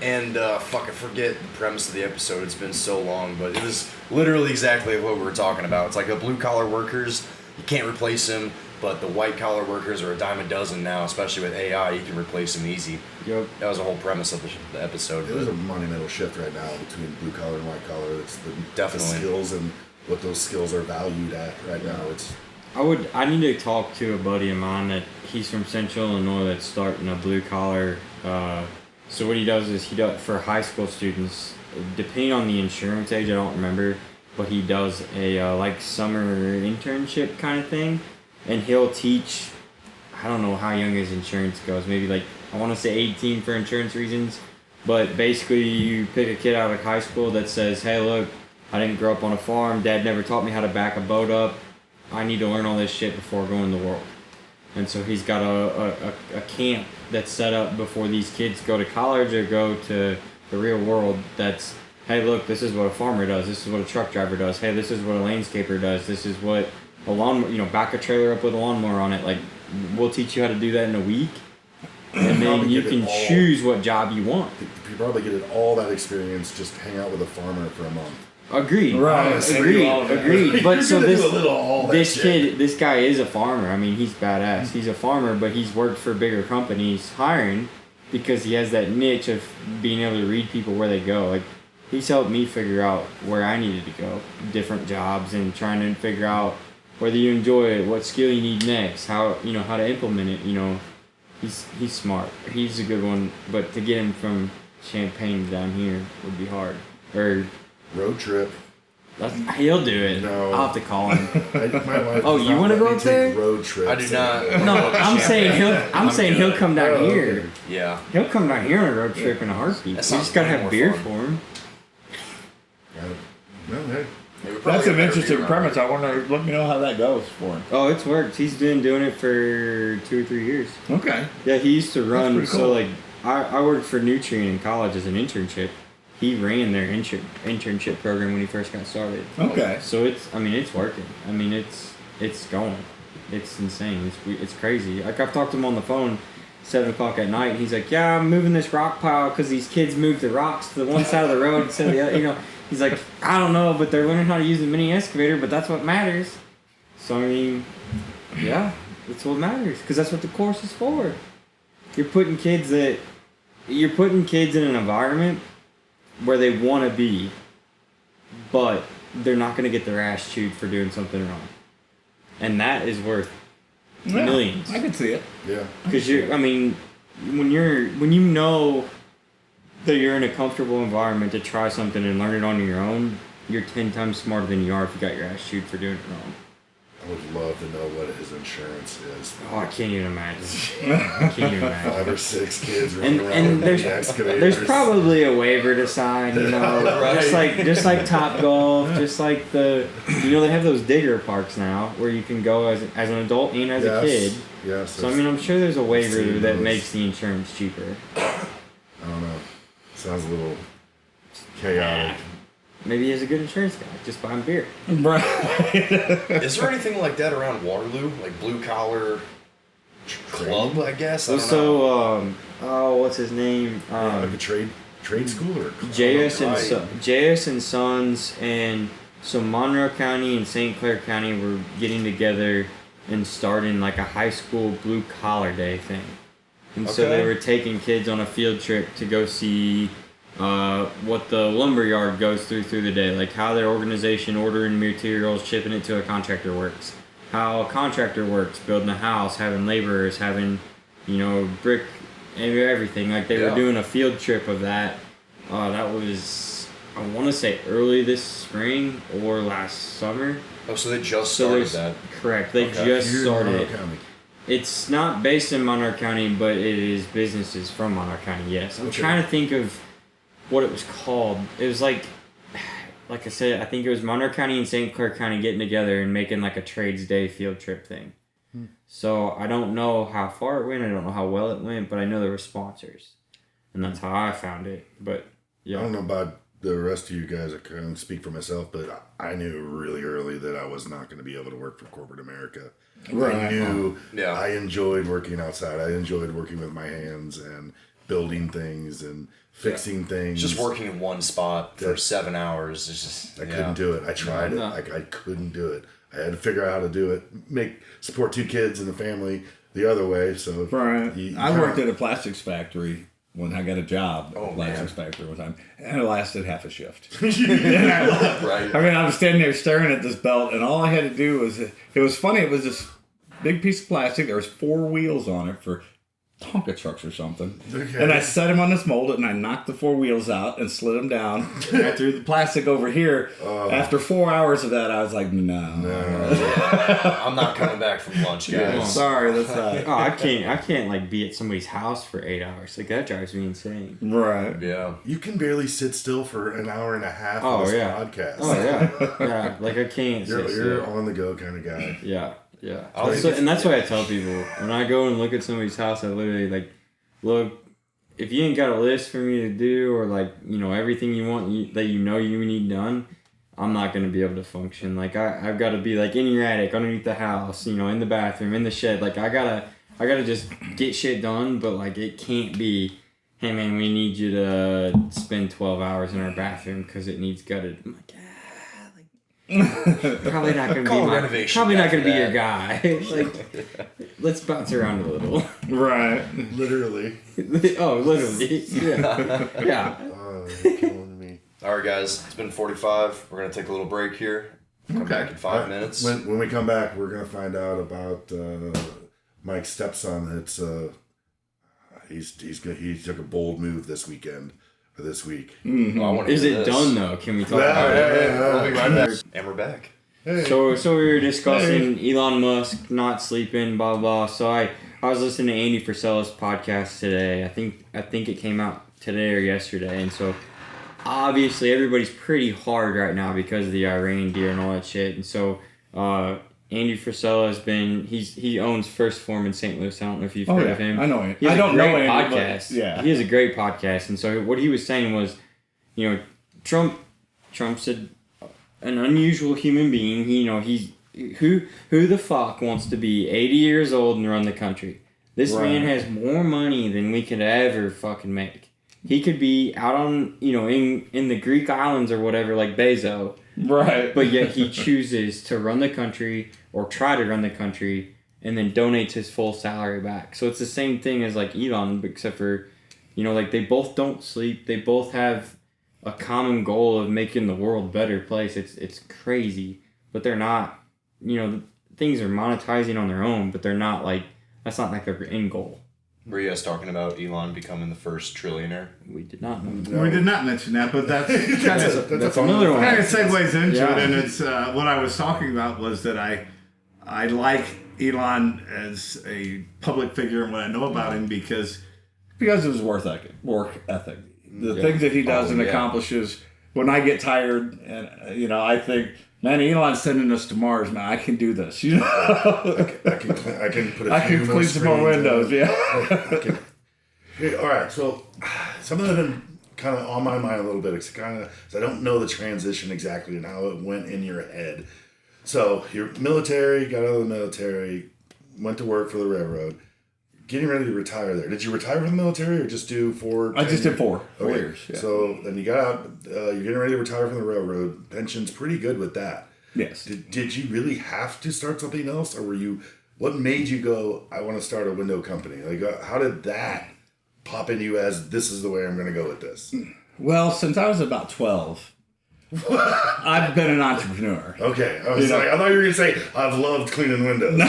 And I forget the premise of the episode. It's been so long, but it was literally exactly what we were talking about. It's like the blue collar workers, you can't replace them, but the white collar workers are a dime a dozen now, especially with AI. You can replace them easy. Yep. That was the whole premise of the episode. There's a monumental shift right now between blue collar and white collar. It's the Definitely. skills and what those skills are valued at right now. It's I need to talk to a buddy of mine that he's from Central Illinois that's starting a blue collar. So what he does is for high school students, depending on the insurance age, I don't remember, but he does a like summer internship kind of thing, and he'll teach. I don't know how young his insurance goes. Maybe like I want to say 18 for insurance reasons, but basically you pick a kid out of high school that says, "Hey, look, I didn't grow up on a farm. Dad never taught me how to back a boat up. I need to learn all this shit before going to the world." And so he's got a camp that's set up before these kids go to college or go to the real world. That's, hey, look, this is what a farmer does. This is what a truck driver does. Hey, this is what a landscaper does. This is what a lawnmower, back a trailer up with a lawnmower on it. Like, we'll teach you how to do that in a week. And then you can choose what job you want. you probably get all that experience just hang out with a farmer for a month. Agreed. Right. Agreed. But so this this guy is a farmer. I mean, he's badass. He's a farmer, but he's worked for bigger companies hiring because he has that niche of being able to read people where they go. Like, he's helped me figure out where I needed to go, different jobs, and trying to figure out whether you enjoy it, what skill you need next, how to implement it. He's smart. He's a good one, but to get him from Champaign down here would be hard. Or road trip. He'll do it. No. I'll have to call him. My wife Oh, does you not wanna let go me up take there? Road trips. I do not. No, I'm saying he'll come down Oh, here. okay. Yeah. He'll come down here on a road trip in a heartbeat. You That sounds just gotta way have more beer fun. for him. Well, hey. That's an interesting premise. I wonder. Let me know how that goes for him. Oh, it's worked. He's been doing it for 2 or 3 years. Okay. Yeah, he used to run. pretty cool. So like, I worked for Nutrient in college as an internship. He ran their internship program when he first got started. Okay. So it's working. I mean, it's going. It's insane. It's crazy. Like, I've talked to him on the phone 7 o'clock at night, and he's like, yeah, I'm moving this rock pile because these kids moved the rocks to the one side of the road instead of the other. He's like, I don't know, but they're learning how to use a mini excavator, but that's what matters. So, I mean, yeah, that's what matters because that's what the course is for. You're putting kids in an environment where they want to be, but they're not going to get their ass chewed for doing something wrong. And that is worth millions. I can see it. Yeah. Because when you know that you're in a comfortable environment to try something and learn it on your own, you're 10 times smarter than you are if you got your ass chewed for doing it wrong. I would love to know what his insurance is. Oh, I can't even imagine. I can't even imagine. 5 or 6 kids running around And with the excavators. there's probably a waiver to sign, Right. just like Top Golf, just like they have those digger parks now where you can go as an adult and as a kid. Yes. So I'm sure there's a waiver seen that those. makes the insurance cheaper. I don't know. Sounds a little chaotic. Maybe he has a good insurance guy. Just buy him beer. Right. Is there anything like that around Waterloo? Like blue collar club, I guess? I don't know. So, what's his name? Like a trade school or JS and Sons, and so Monroe County and St. Clair County were getting together and starting like a high school blue collar day thing. And so Okay. they were taking kids on a field trip to go see what the lumberyard goes through the day, like how their organization ordering materials, shipping it to a contractor works, how a contractor works, building a house, having laborers, having brick and everything. Like they were doing a field trip of that, That was, I want to say early this spring or last summer. Oh, so they just started that. Correct. They Okay. just You're in started Monroe it. County. It's not based in Monroe County, but it is businesses from Monroe County, yes. I'm trying to think of what it was called. It was like I said, I think it was Monroe County and St. Clair County getting together and making like a trades day field trip thing. So I don't know how far it went. I don't know how well it went, but I know there were sponsors. And that's how I found it. But yeah. I don't know about the rest of you guys. I can't speak for myself, but I knew really early that I was not going to be able to work for corporate America. Right. I knew Yeah. I enjoyed working outside. I enjoyed working with my hands and building things and fixing things. Just working in one spot for 7 hours is just. I couldn't do it. I tried it. I couldn't do it. I had to figure out how to do it. Support 2 kids and a family the other way. So I worked at a plastics factory when I got a job at a plastics man. factory one time, and it lasted half a shift. Right. I mean, I was standing there staring at this belt, and all I had to do was, it was funny, it was this big piece of plastic, there was 4 wheels on it for Tonka trucks or something. Okay. And I set him on this mold, and I knocked the 4 wheels out and slid them down. And I threw the plastic over here. After 4 hours of that, I was like, no. I'm not coming back from lunch, guys. Sorry, that's not. Oh, I can't like be at somebody's house for 8 hours. Like that drives me insane. Right. Yeah. you can barely sit still for an hour and a half Oh, on this yeah. podcast. Oh yeah, yeah. Like I can't. You're sit still. on the go kind of guy. Yeah, yeah. I'll So, and that's why I tell people when I go and look at somebody's house, I literally like, look, if you ain't got a list for me to do or like, you know, everything you want that you know you need done, I'm not going to be able to function. Like I've got to be like in your attic, underneath the house, you know, in the bathroom, in the shed. Like I gotta just get shit done, but like it can't be, hey man, we need you to spend 12 hours in our bathroom because it needs gutted. I'm like, probably not gonna Call be my, renovation probably guy not gonna for be your that. guy. Like, let's bounce around a little. Right. Literally. Oh, literally. Yeah. Yeah. Oh, you're killing me. All right, guys. It's been 45. We're going to take a little break here. Come back in 5 minutes. When we come back, we're gonna find out about Mike's stepson. It's he took a bold move this weekend or this week. Oh, I wanna Is hear it this. done though? Can we talk Yeah, about it? We'll be right back. And we're back. So we were discussing Elon Musk not sleeping, blah blah. So I was listening to Andy Frisella's podcast today. I think it came out today or yesterday, and so obviously everybody's pretty hard right now because of the Iran deal and all that shit. And so Andy Frisella has been he owns First Form in St. Louis. I don't know if you've heard of him. I know him. He has I don't a great know him, but podcast. yeah. He has a great podcast, and so what he was saying was, you know, Trump's an unusual human being. He's who the fuck wants to be 80 years old and run the country? This man has more money than we could ever fucking make. He could be out on, in the Greek islands or whatever, like Bezos. Right. But yet he chooses to run the country or try to run the country and then donates his full salary back. So it's the same thing as like Elon, except for, like they both don't sleep. They both have a common goal of making the world a better place. It's crazy, but they're not, things are monetizing on their own, but they're not like, that's not like their end goal. Were you guys talking about Elon becoming the first trillionaire? We did not know. We did not mention that, but that's That's another one. kind of segues into Yeah. it, and it's what I was talking about was that I like Elon as a public figure and what I know about him because Because of his work ethic. The things that he does and accomplishes. When I get tired and, I think, man, Elon's sending us to Mars, man. I can do this, I can put I can clean some more windows, yeah. Okay, all right, so something that's been kind of on my mind a little bit. It's I don't know the transition exactly and how it went in your head. So you're military, got out of the military, went to work for the railroad, getting ready to retire there. Did you retire from the military or just do 4? I just did 4 Okay. years. Yeah. So then you got out, you're getting ready to retire from the railroad. Pension's pretty good with that. Yes. Did you really have to start something else, or what made you go, I want to start a window company? Like, how did that pop in you as this is the way I'm going to go with this? Well, since I was about 12, I've been an entrepreneur. Okay, I was like, I thought you were gonna say I've loved cleaning windows. Go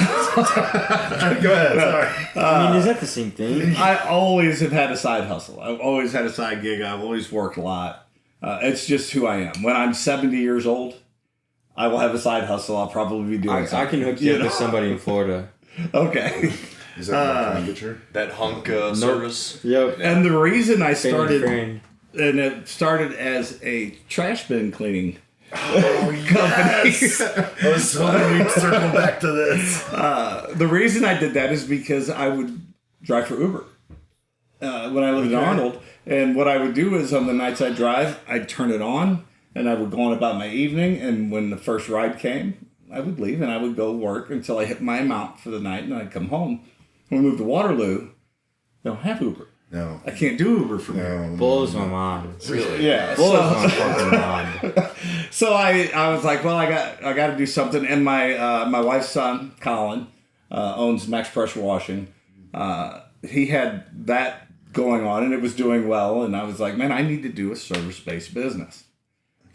ahead. Sorry. I mean, is that the same thing? I always have had a side hustle. I've always had a side gig. I've always worked a lot. It's just who I am. When I'm 70 years old, I will have a side hustle. I'll probably be doing I can hook you up with somebody in Florida. Okay. Is that my temperature? That hunk service. Yep. And the reason I started, Friend. and it started as a trash bin cleaning Yes! I was hoping we'd circle back to this. The reason I did that is because I would drive for Uber when I lived in Arnold. And what I would do is on the nights I'd drive, I'd turn it on and I would go on about my evening. And when the first ride came, I would leave and I would go work until I hit my amount for the night and I'd come home. When we moved to Waterloo, they don't have Uber. No. I can't do Uber from here. Blows my mind. Really? Yeah. Blows my fucking mind. So I was like, well, I got to do something. And my wife's son, Colin, owns Max Pressure Washing. He had that going on, and it was doing well. And I was like, man, I need to do a service-based business.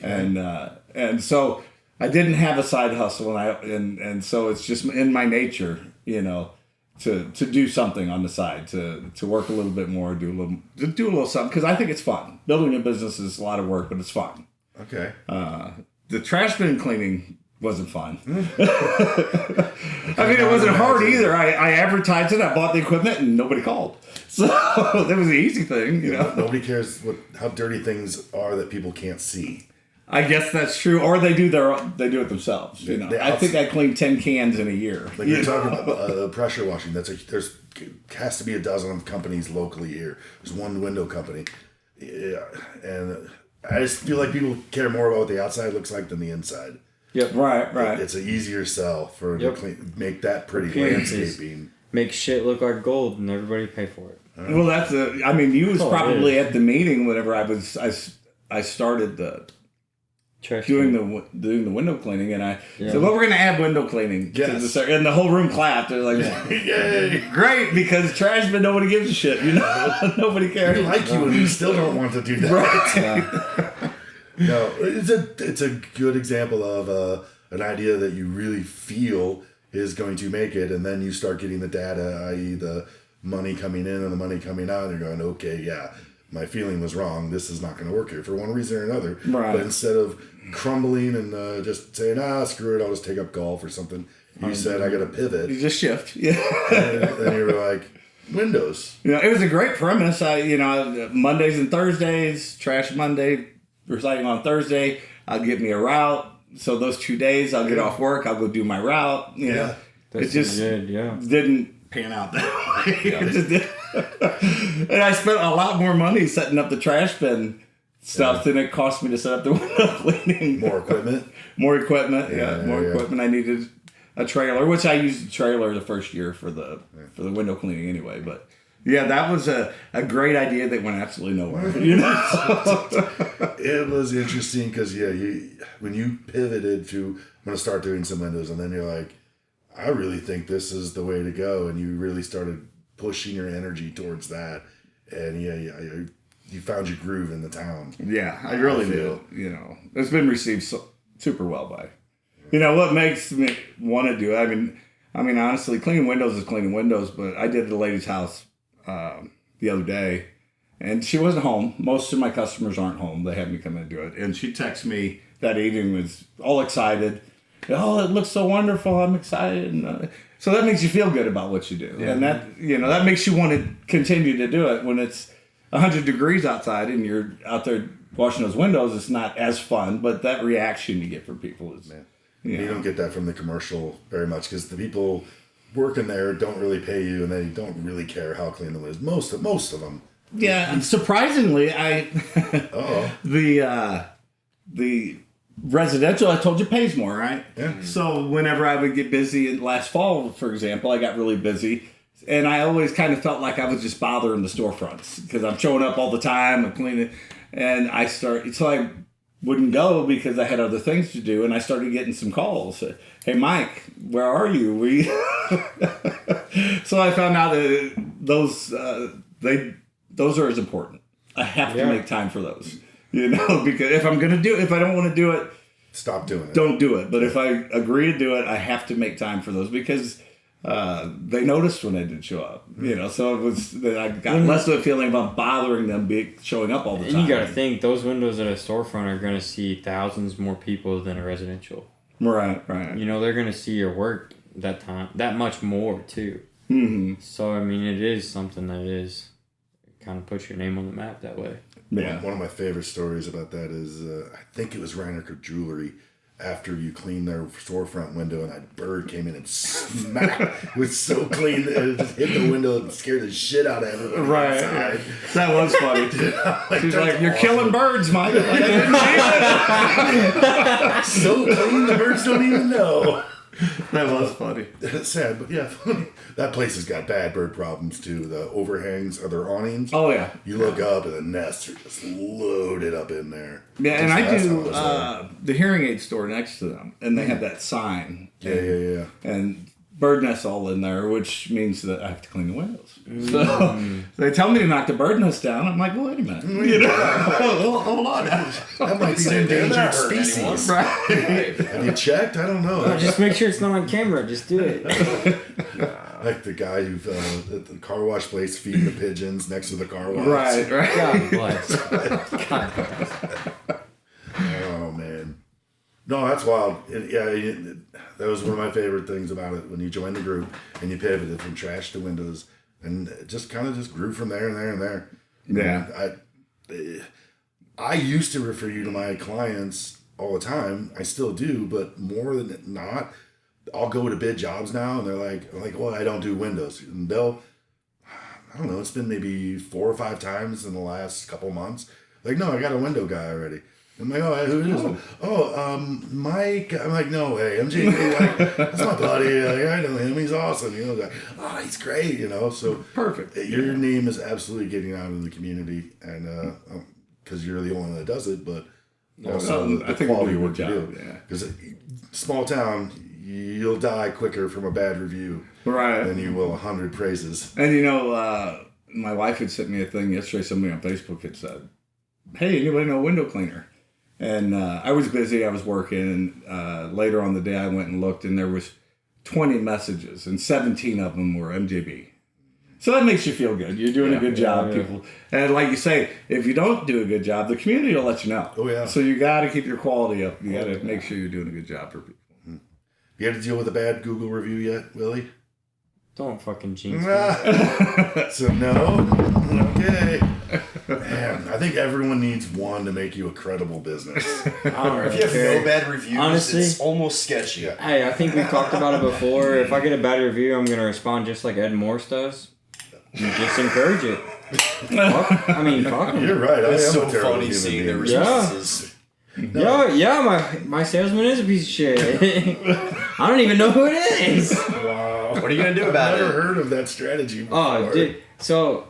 Okay. And so I didn't have a side hustle, and so it's just in my nature, to do something on the side, to work a little bit more, do a little something, because I think it's fun. Building a business is a lot of work, but it's fun. Okay. The trash bin cleaning wasn't fun. I mean, it wasn't hard either. I advertised it, I bought the equipment, and nobody called. So it was an easy thing, Nobody cares how dirty things are that people can't see. I guess that's true, or they do it themselves. I think I cleaned 10 cans in a year. Like you're talking about pressure washing. There's has to be a dozen companies locally here. There's one window company, and I just feel like people care more about what the outside looks like than the inside. Yep. Right. It's an easier sell for to make that pretty Appearances. landscaping. Make shit look like gold and everybody pay for it. Well, you was probably at the meeting whenever I started Trash doing can. the window cleaning, and I said, well, we're going to add window cleaning. Yes. And the whole room clapped. They're like, Yay! great, because trash bin, nobody gives a shit. Nobody cares. We like you, and we still don't want to do that. Right. No, it's a good example of an idea that you really feel is going to make it, and then you start getting the data, i.e. the money coming in and the money coming out, and you're going, okay, yeah, my feeling was wrong. This is not going to work here for one reason or another. Right. But instead of crumbling and just saying, screw it, I'll just take up golf or something, you said, I got to pivot. You just shift. Yeah. And then you were like, Windows. It was a great premise. Mondays and Thursdays, trash Monday, recycling on Thursday. I'll get me a route. So those 2 days, I'll get off work. I'll go do my route. Yeah. It just good, yeah. didn't pan out that way. It just did. And I spent a lot more money setting up the trash bin stuff than it cost me to set up the window cleaning. More equipment. More equipment. Equipment. I needed a trailer, which I used a trailer the first year for the window cleaning anyway. But yeah, that was a great idea that went absolutely nowhere. It was interesting because when you pivoted to I'm going to start doing some windows, and then you're like, I really think this is the way to go, and you really started pushing your energy towards that, and you found your groove in the town. Yeah, I really do. It's been received super well by. What makes me want to do it? I mean, honestly, cleaning windows is cleaning windows, but I did the lady's house the other day, and she wasn't home. Most of my customers aren't home. They had me come in and do it, and she texted me that evening, was all excited. Oh, it looks so wonderful! I'm excited. And, so that makes you feel good about what you do, and that makes you want to continue to do it when it's 100 degrees outside and you're out there washing those windows. It's not as fun, but that reaction you get from people is. You don't get that from the commercial very much because the people working there don't really pay you, and they don't really care how clean the windows. Most of them. Yeah, surprisingly, the residential, I told you, pays more, right? Yeah. So whenever I would get busy, last fall, for example, I got really busy, and I always kind of felt like I was just bothering the storefronts because I'm showing up all the time, I'm cleaning, and so I wouldn't go because I had other things to do, and I started getting some calls. Hey, Mike, where are you? So I found out that those are as important. I have to make time for those. Because if I'm going to do it, if I don't want to do it, Stop doing it. don't do it. But if I agree to do it, I have to make time for those because they noticed when I didn't show up. So I got less of a feeling about bothering them showing up all the time. And you got to think those windows at a storefront are going to see thousands more people than a residential. Right. They're going to see your work that much more too. Mm-hmm. So I mean, it is something that is kind of puts your name on the map that way. Yeah. One of my favorite stories about that is I think it was Reinecker Jewelry. After you cleaned their storefront window and that bird came in and smacked. It was so clean that it just hit the window and scared the shit out of everybody inside. That was funny. She's like, "You're killing birds, Mike." Like, So clean the birds don't even know. that was funny. It's sad, but yeah, funny. That place has got bad bird problems too. The overhangs or their awnings. Oh yeah. You look up and the nests are just loaded up in there. Yeah, and Just I last do time I was there. the hearing aid store next to them, and they have that sign. Yeah. And bird nests all in there, which means that I have to clean the windows. So they tell me to knock the bird nest down. I'm like, well, wait a minute. Hold on. That might be an endangered species. Right. Have you checked? I don't know. Just make sure it's not on camera. Just do it. Like the guy who at the car wash place feeding the pigeons next to the car wash. Right. God bless. God bless. Oh man. No, that's wild. That was one of my favorite things about it when you joined the group and you pivoted from trash to windows, and it just kind of just grew from there and there and there. Yeah. And I used to refer you to my clients all the time. I still do, but more than not, I'll go to bid jobs now, and they're like, well, I don't do windows, and I don't know, it's been maybe 4 or 5 times in the last couple months. Like, no, I got a window guy already. I'm like, oh, who is it? Mike. I'm like, no way. MJ, like, that's my buddy. Like, I know him. He's awesome. Like, oh, he's great. So Perfect. Your name is absolutely getting out in the community, and because you're the only one that does it, but also I the think quality we'll of do a work you good do. job, yeah. Because small town, you'll die quicker from a bad review Right. than you will 100 praises. And my wife had sent me a thing yesterday. Somebody on Facebook had said, "Hey, anybody know a window cleaner?" And I was busy. I was working. And later on the day, I went and looked, and there was 20 messages, and 17 of them were MJB. So that makes you feel good. You're doing a good job, people. And like you say, if you don't do a good job, the community will let you know. Oh, yeah. So you got to keep your quality up. You got to make sure you're doing a good job for people. You had to deal with a bad Google review yet, Willie? Don't fucking jinx me. So no. Okay. Man, I think everyone needs one to make you a credible business. I don't If really you have care. no bad reviews, Honestly, it's almost sketchy. Hey, I think we've talked about it before. If I get a bad review, I'm gonna respond just like Ed Morse does. You just encourage it. Fuck him. You're right. I It's am so a terrible funny human seeing being. the responses. Yeah, my salesman is a piece of shit. I don't even know who it is. Wow. What are you gonna do about I've never it? heard of that strategy before. Oh, dude. So,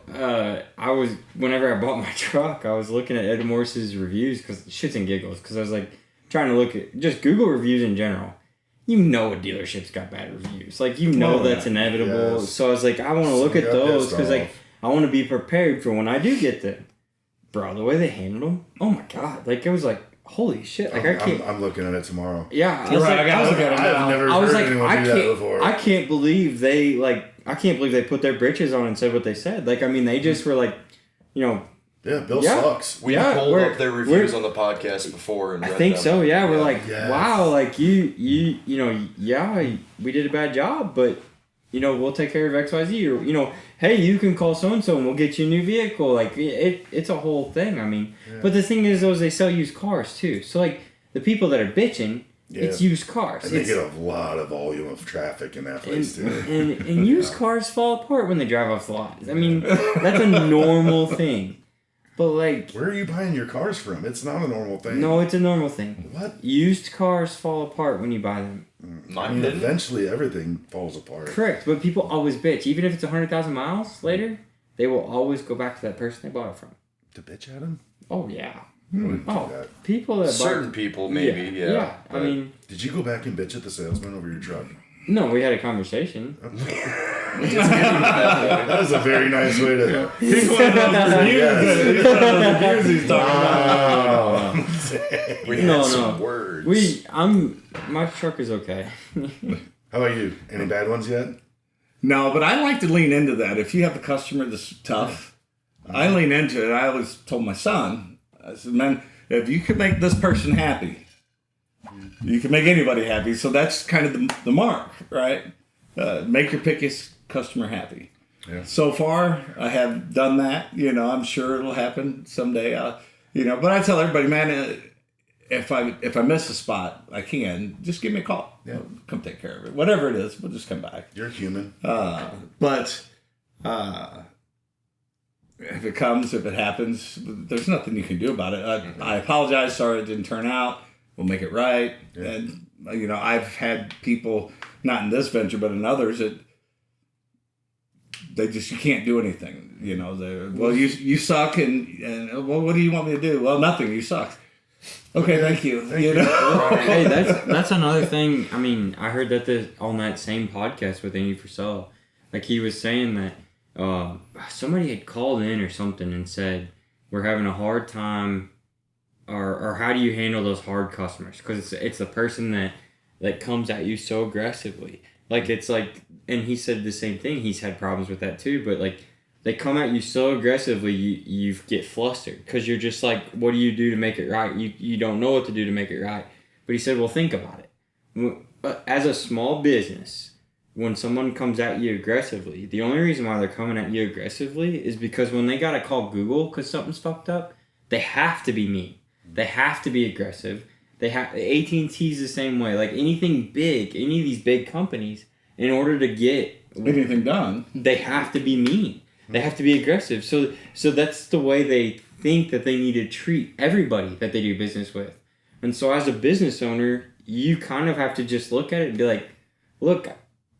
whenever I bought my truck, I was looking at Ed Morse's reviews, because shits and giggles, because I was like, trying to look at just Google reviews in general. A dealership's got bad reviews. Like, that's inevitable. Yes. So I was like, I want to look at got those, pissed because, off. like, I want to be prepared for when I do get them. Bro, the way they handled them, oh my God. Like, it was like, holy shit. Like, I can't. I'm looking at it tomorrow. Yeah. You're right. I got to look at it I've now. never I was heard like, anyone do that before. I can't believe they put their britches on and said what they said. Like, I mean, they just were like, Yeah, Bill Yeah. sucks. We pulled up their reviews on the podcast before and I read think them. so. Yeah, we're like, Yes. wow, like we did a bad job, but we'll take care of XYZ, or hey, you can call so and so and we'll get you a new vehicle. Like it's a whole thing. I mean, but the thing is, they sell used cars too. So like the people that are bitching, it's used cars. And they get a lot of volume of traffic in that place too. And used cars fall apart when they drive off the lot. I mean, that's a normal thing. But like, Where are you buying your cars from? It's not a normal thing. no, it's a normal thing. What? Used cars fall apart when you buy them. Mine didn't. Eventually everything falls apart. Correct, but people always bitch. Even if it's 100,000 miles later, they will always go back to that person they bought it from. To bitch at him? Oh yeah. Wouldn't do Oh, that. people that Certain buy, people, maybe, yeah. I mean, Did you go back and bitch at the salesman over your truck? no, we had a conversation. That is a very nice way to. He's one of those reviews. He's talking about. We No, had some no. words. My truck is okay. How about you? Any bad ones yet? No, but I like to lean into that. If you have a customer that's tough, I lean into it. I always told my son, I said, man, if you can make this person happy, you can make anybody happy. So that's kind of the mark, right? Make your pickiest customer happy. Yeah. So far, I have done that. You know, I'm sure it'll happen someday. You know, but I tell everybody, man, if I miss a spot, I can just give me a call. Yeah. I'll come take care of it. Whatever it is, we'll just come back. You're human. But if it comes, if it happens, there's nothing you can do about it. I apologize. Sorry it didn't turn out. We'll make it right. Yeah. And, you know, I've had people, not in this venture, but in others, that you can't do anything. You know, well, you suck, and well, what do you want me to do? Well, nothing. You suck. Okay, thank you. You know? Hey, that's another thing. I mean, I heard that on that same podcast with Andy Frisella, like he was saying that somebody had called in or something and said we're having a hard time, or how do you handle those hard customers? Because it's the person that comes at you so aggressively. Like it's like, and he said the same thing. He's had problems with that too. But like they come at you so aggressively, you get flustered because you're just like, what do you do to make it right? You don't know what to do to make it right. But he said, well, think about it. As a small business, when someone comes at you aggressively, the only reason why they're coming at you aggressively is because when they got to call Google because something's fucked up, they have to be mean. They have to be aggressive. AT&T's the same way. Like anything big, any of these big companies, in order to get anything done, they have to be mean. They have to be aggressive. So that's the way they think that they need to treat everybody that they do business with. And so as a business owner, you kind of have to just look at it and be like, look,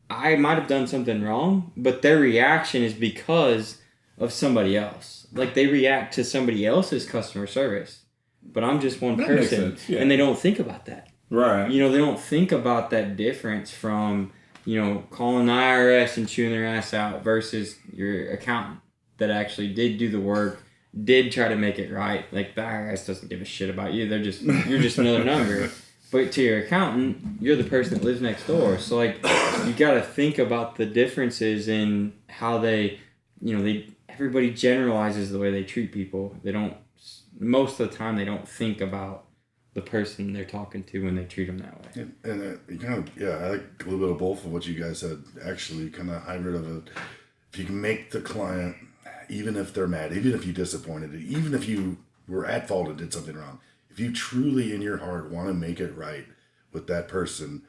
I might have done something wrong, but their reaction is because of somebody else. Like they react to somebody else's customer service. But I'm just one person. Sense, yeah. And they don't think about that. right? You know, they don't think about that difference from, you know, calling the IRS and chewing their ass out versus your accountant that actually did do the work, did try to make it right. Like the IRS doesn't give a shit about you. You're just another number. But to your accountant, you're the person that lives next door. So like you got to think about the differences in how they, you know, everybody generalizes the way they treat people. They don't, most of the time they don't think about the person they're talking to when they treat them that way. And you kind of, I like a little bit of both of what you guys said. Actually, kind of hybrid of it. If you can make the client, even if they're mad, even if you disappointed, even if you were at fault and did something wrong, if you truly in your heart want to make it right with that person,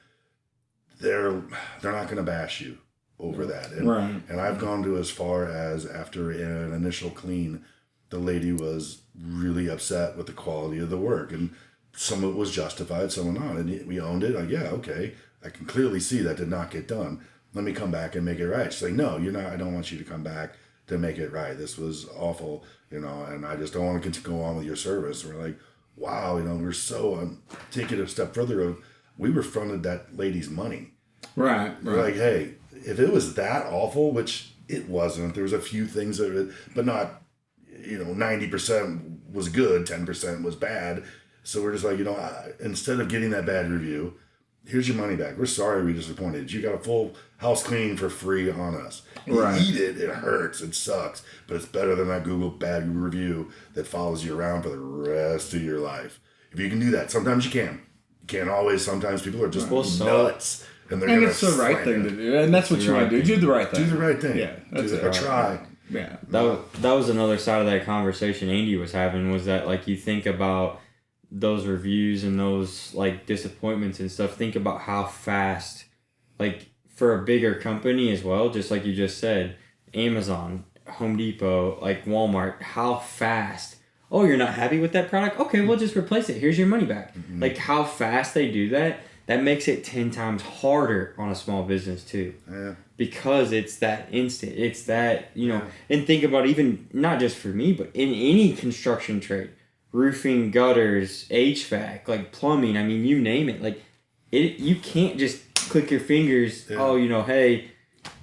they're not going to bash you over that. And, Right. And I've gone to as far as after an initial clean, the lady was really upset with the quality of the work, and some of it was justified, some of not, and we owned it. Like, yeah, okay, I can clearly see that did not get done. Let me come back and make it right. She's like, no, you're not. I don't want you to come back to make it right. This was awful, you know, and I just don't want to go on with your service. And we're like, wow, you know, we're so take it a step further. We refunded that lady's money. Right. We're like, hey, if it was that awful, which it wasn't, there was a few things but not, you know, 90% was good, 10% was bad. So we're just like, you know, instead of getting that bad review, here's your money back. We're sorry we disappointed. You got a full house cleaning for free on us. Right. You eat it, it hurts, it sucks, but it's better than that Google bad review that follows you around for the rest of your life. If you can do that, sometimes you can. You can't always. Sometimes people are just nuts. And it's the right thing to do. And that's what you want to do. Do the right thing. Do the right thing. Yeah. That's it. Or try. Yeah. That was another side of that conversation Andy was having, was that like you think about those reviews and those like disappointments and stuff, think about how fast, like for a bigger company as well, just like you just said, Amazon, Home Depot, like Walmart, how fast, oh, you're not happy with that product? Okay, we'll just replace it. Here's your money back. Mm-hmm. Like how fast they do that, that makes it 10 times harder on a small business too. Yeah. Because it's that instant. It's that, you know, and think about even, not just for me, but in any construction trade, roofing, gutters, HVAC, like plumbing, I mean, you name it. Like, you can't just click your fingers, oh, you know, hey,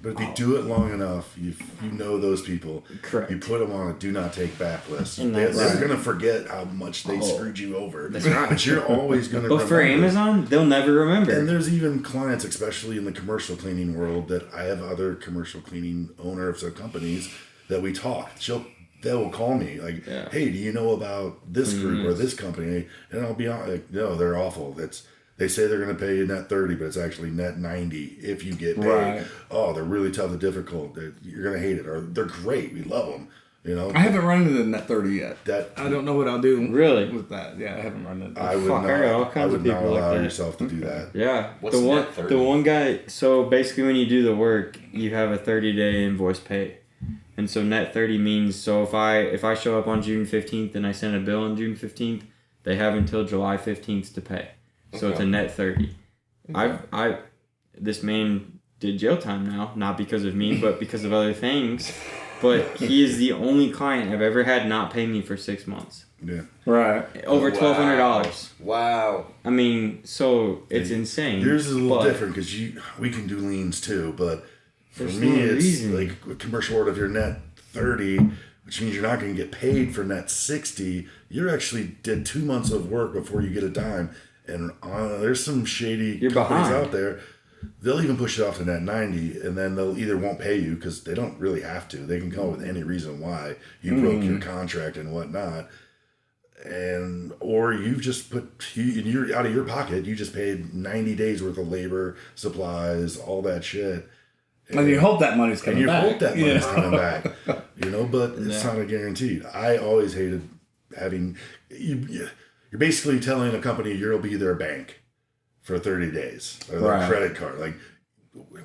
But if you do it long enough, you know those people. Correct. You put them on a do not take back list. And They're that's- going to forget how much they screwed you over. That's right. But you're always going to But for Amazon, they'll never remember. And there's even clients, especially in the commercial cleaning world, that I have other commercial cleaning owners of companies that we talk. They will call me like, hey, do you know about this group or this company? And I'll be honest, like, no, they're awful. They say they're going to pay you net 30, but it's actually net 90 if you get paid. Right. Oh, they're really tough and difficult. You're going to hate it. Or they're great. We love them. You know, I haven't run into the net 30 yet. I don't know what I'll do Really? with that. Yeah, I haven't run into that. I would Fuck, I got all not. I kinds would of not people like allow that. yourself to do that. Yeah. What's net 30? The one guy, so basically when you do the work, you have a 30-day invoice pay. And so net 30 means, so if I show up on June 15th and I send a bill on June 15th, they have until July 15th to pay. So it's a net 30. This man did jail time now, not because of me, but because of other things. But he is the only client I've ever had not pay me for 6 months. Yeah. Right. Over $1,200. Wow. I mean, so it's insane. Yours is a little but different because we can do liens too, but for There's me, no it's reason. like a commercial order. If you're net 30, which means you're not going to get paid for net 60, you actually did 2 months of work before you get a dime. And there's some shady You're companies behind. out there. They'll even push it off to net 90, and then they'll either won't pay you because they don't really have to. They can come up with any reason why you broke your contract and whatnot. Or you've just you're out of your pocket. You just paid 90 days worth of labor, supplies, all that shit. And you hope that money's coming And you back. hope that money's know? coming back, but it's not a guaranteed. I always hated having you're basically telling a company you'll be their bank for 30 days or their Right. credit card. Like,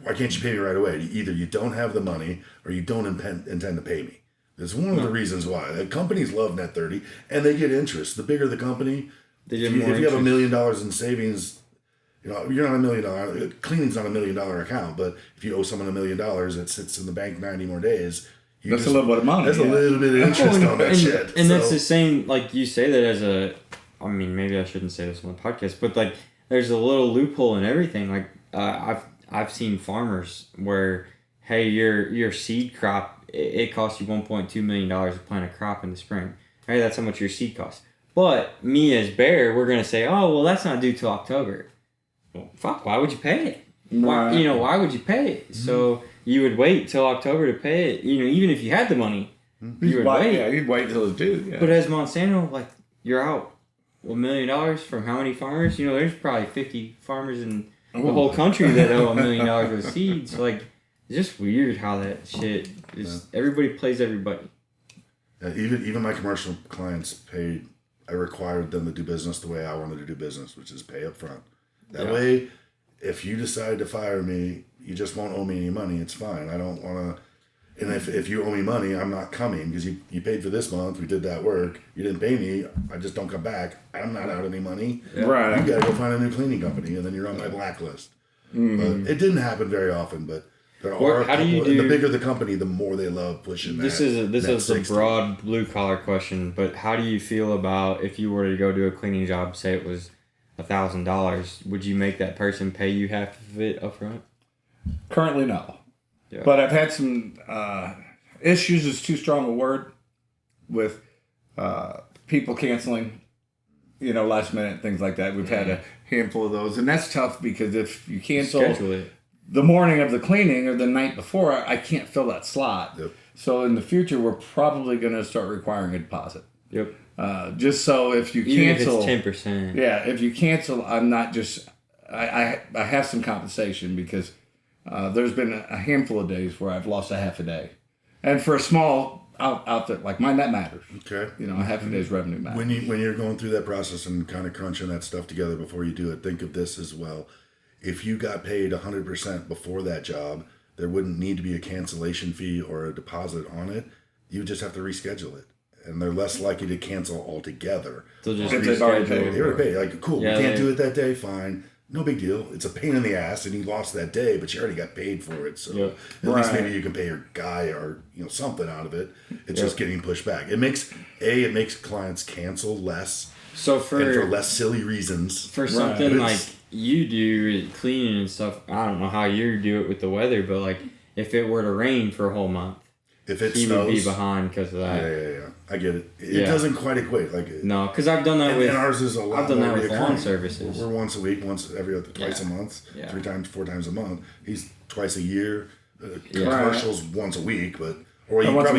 why can't you pay me right away? Either you don't have the money or you don't intend to pay me. That's one of the reasons why. The companies love net 30 and they get interest. The bigger the company, They if get more you have $1 interest. million in savings, you're not $1 million. Cleaning's not $1 million account, but if you owe someone $1 million, it sits in the bank 90 more days. That's a little bit of money. That's a little bit of interest on that shit. And that's So- the same, like you say that as I mean, maybe I shouldn't say this on the podcast, but like there's a little loophole in everything. Like I've seen farmers where, hey, your seed crop, it costs you $1.2 million to plant a crop in the spring. Right, that's how much your seed costs. But me as Bear, we're gonna say, oh well, that's not due till October. Well, fuck, why would you pay it? Why, Right. why would you pay it? So you would wait till October to pay it. Even if you had the money, you would wait. Yeah, you'd wait till it's due. Yeah. But as Monsanto, like, you're out $1 million from how many farmers? There's probably 50 farmers in the whole country that owe $1 million worth of seeds. Like, it's just weird how that shit is. Everybody plays everybody. Even my commercial clients paid. I required them to do business the way I wanted to do business, which is pay up front. That way, if you decide to fire me, you just won't owe me any money. It's fine. I don't want to. And if you owe me money, I'm not coming because you paid for this month. We did that work. You didn't pay me. I just don't come back. I'm not out any money. Right. You got to go find a new cleaning company, and then you're on my blacklist. But it didn't happen very often. But there are How do you and the do- bigger the company, the more they love pushing This that. is that a 60. broad blue collar question, but how do you feel about if you were to go do a cleaning job, say it was $1,000, would you make that person pay you half of it up front? Currently, no. Yeah. But I've had some issues, is too strong a word, with people canceling, last minute, things like that. We've had a handful of those. And that's tough because if you cancel Schedule it. the morning of the cleaning or the night before, I can't fill that slot. Yep. So in the future, we're probably going to start requiring a deposit. Yep. Just so if you Even cancel, if it's 10%. yeah, if you cancel, I'm not just. I have some compensation because there's been a handful of days where I've lost a half a day, and for a small outfit like mine, that matters. Okay. A half a day's revenue matters. When you're going through that process and kind of crunching that stuff together before you do it, think of this as well. If you got paid 100% before that job, there wouldn't need to be a cancellation fee or a deposit on it. You would just have to reschedule it, and they're less likely to cancel altogether. They'll just If they've already paid. They already paid. Like, cool, Yeah, we can't they- do it that day. Fine, no big deal. It's a pain in the ass, and you lost that day, but you already got paid for it. So Yeah. at least Right. maybe you can pay your guy or something out of it. It's just getting pushed back. It makes clients cancel less. So And for for less silly reasons. something But like it's- you do cleaning and stuff, I don't know how you do it with the weather, but like if it were to rain for a whole month, If it he snows, would be behind because of that. yeah. I get it. It Yeah. doesn't quite equate. Like No, because I've done that and, with. and ours is a lot I've done more that with reoccurring. lawn services. We're once a week, twice a Yeah. month, Yeah. 4 times a month. He's twice a year. Yeah. Commercials once a week, but or you once a probably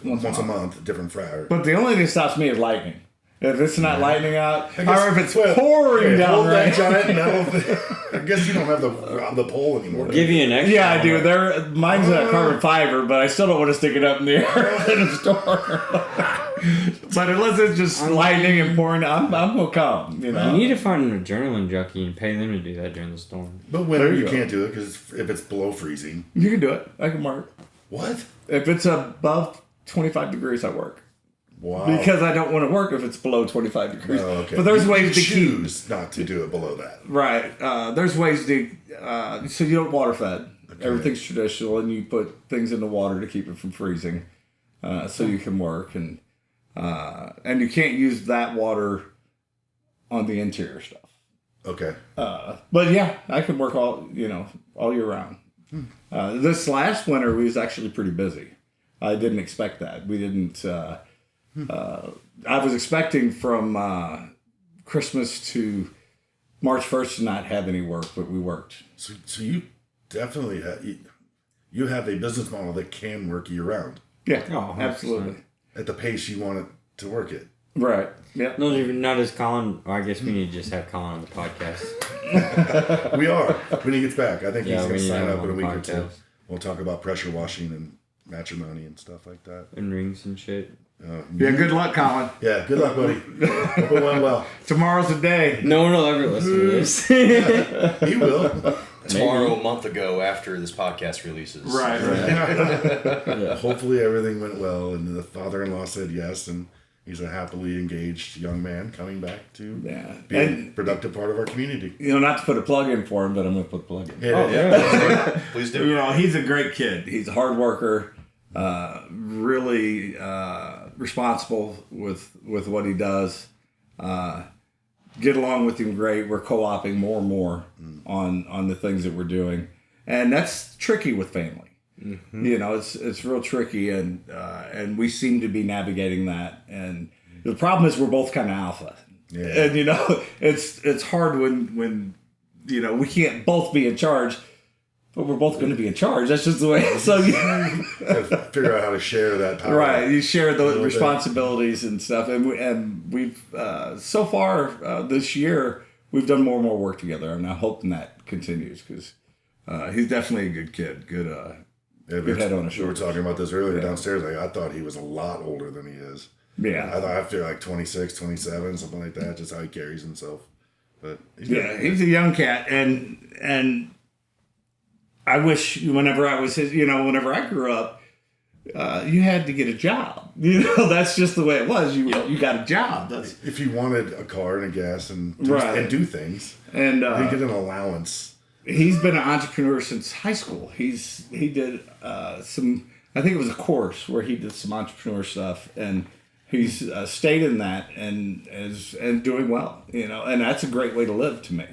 month. once a month, different fryer. But the only thing that stops me is lightning. If it's not lightning out, I guess- or if it's well, pouring down hold rain. that giant metal thing. I guess you don't have the pole anymore. Give you an extra. Yeah, I do. Mine's a carbon fiber, but I still don't want to stick it up in the air in a store. But unless it's just lightning and pouring, I'm gonna come. You You know. need to find an adrenaline junkie and pay them to do that during the storm. But winter There you you go. can't do it because if it's below freezing. You can do it. I can work. What? If it's above 25 degrees, I work. Wow. Because I don't want to work if it's below 25 degrees. Oh, okay. But there's You ways to keep. choose not to do it below that. Right. There's ways to. So you don't water fed. Everything's traditional, and you put things in the water to keep it from freezing, so you can work, and you can't use that water on the interior stuff. Okay. But yeah, I can work all year round. This last winter we was actually pretty busy. I didn't expect that. We didn't. I was expecting from Christmas to March 1st to not have any work, but we worked. So you definitely you have a business model that can work year round Yeah, Oh, 100%. absolutely. at the pace you want it to work at. Right. Yeah. Not as Colin. I guess we need to just have Colin on the podcast. We are when he gets back. I think Yeah, he's we going to need to sign have up him in a on week the or two. podcast. We'll talk about pressure washing and matrimony and stuff like that. And rings and shit. Yeah, good luck, Colin. Yeah. Good luck, buddy. Hope it went well. Tomorrow's the day. No one will ever listen to this. He will. Tomorrow, a month ago, after this podcast releases. Right. Hopefully everything went well, and the father-in-law said yes, and he's a happily engaged young man coming back to Yeah. be a productive part of our community. Not to put a plug in for him, but I'm going to put a plug in. Please do. You know, he's a great kid. He's a hard worker, really responsible with what he does. Get along with him great. We're co-oping more and more on the things that we're doing, and that's tricky with family. Mm-hmm. It's real tricky, and we seem to be navigating that. And the problem is we're both kind of alpha, and it's hard when we can't both be in charge. But we're both going to be in charge. That's just the way. So Gotta figure out how to share that power. right, you share the little responsibilities and stuff, and we've so far this year we've done more and more work together, and I'm hoping that continues because He's definitely a good kid. Good. Good head on his We were shoulders. talking about this earlier downstairs. Like, I thought he was a lot older than he is. Yeah. I feel like 26, 27, something like that. Just how he carries himself. But Yeah, he's a young cat, and I wish whenever I was his, whenever I grew up, you had to get a job. That's just the way it was. You got a job. That's if you wanted a car and a gas and Right. do things, and you get an allowance. he's been an entrepreneur since high school. He did some. I think it was a course where he did some entrepreneur stuff, and he's stayed in that and is doing well. And that's a great way to live to me.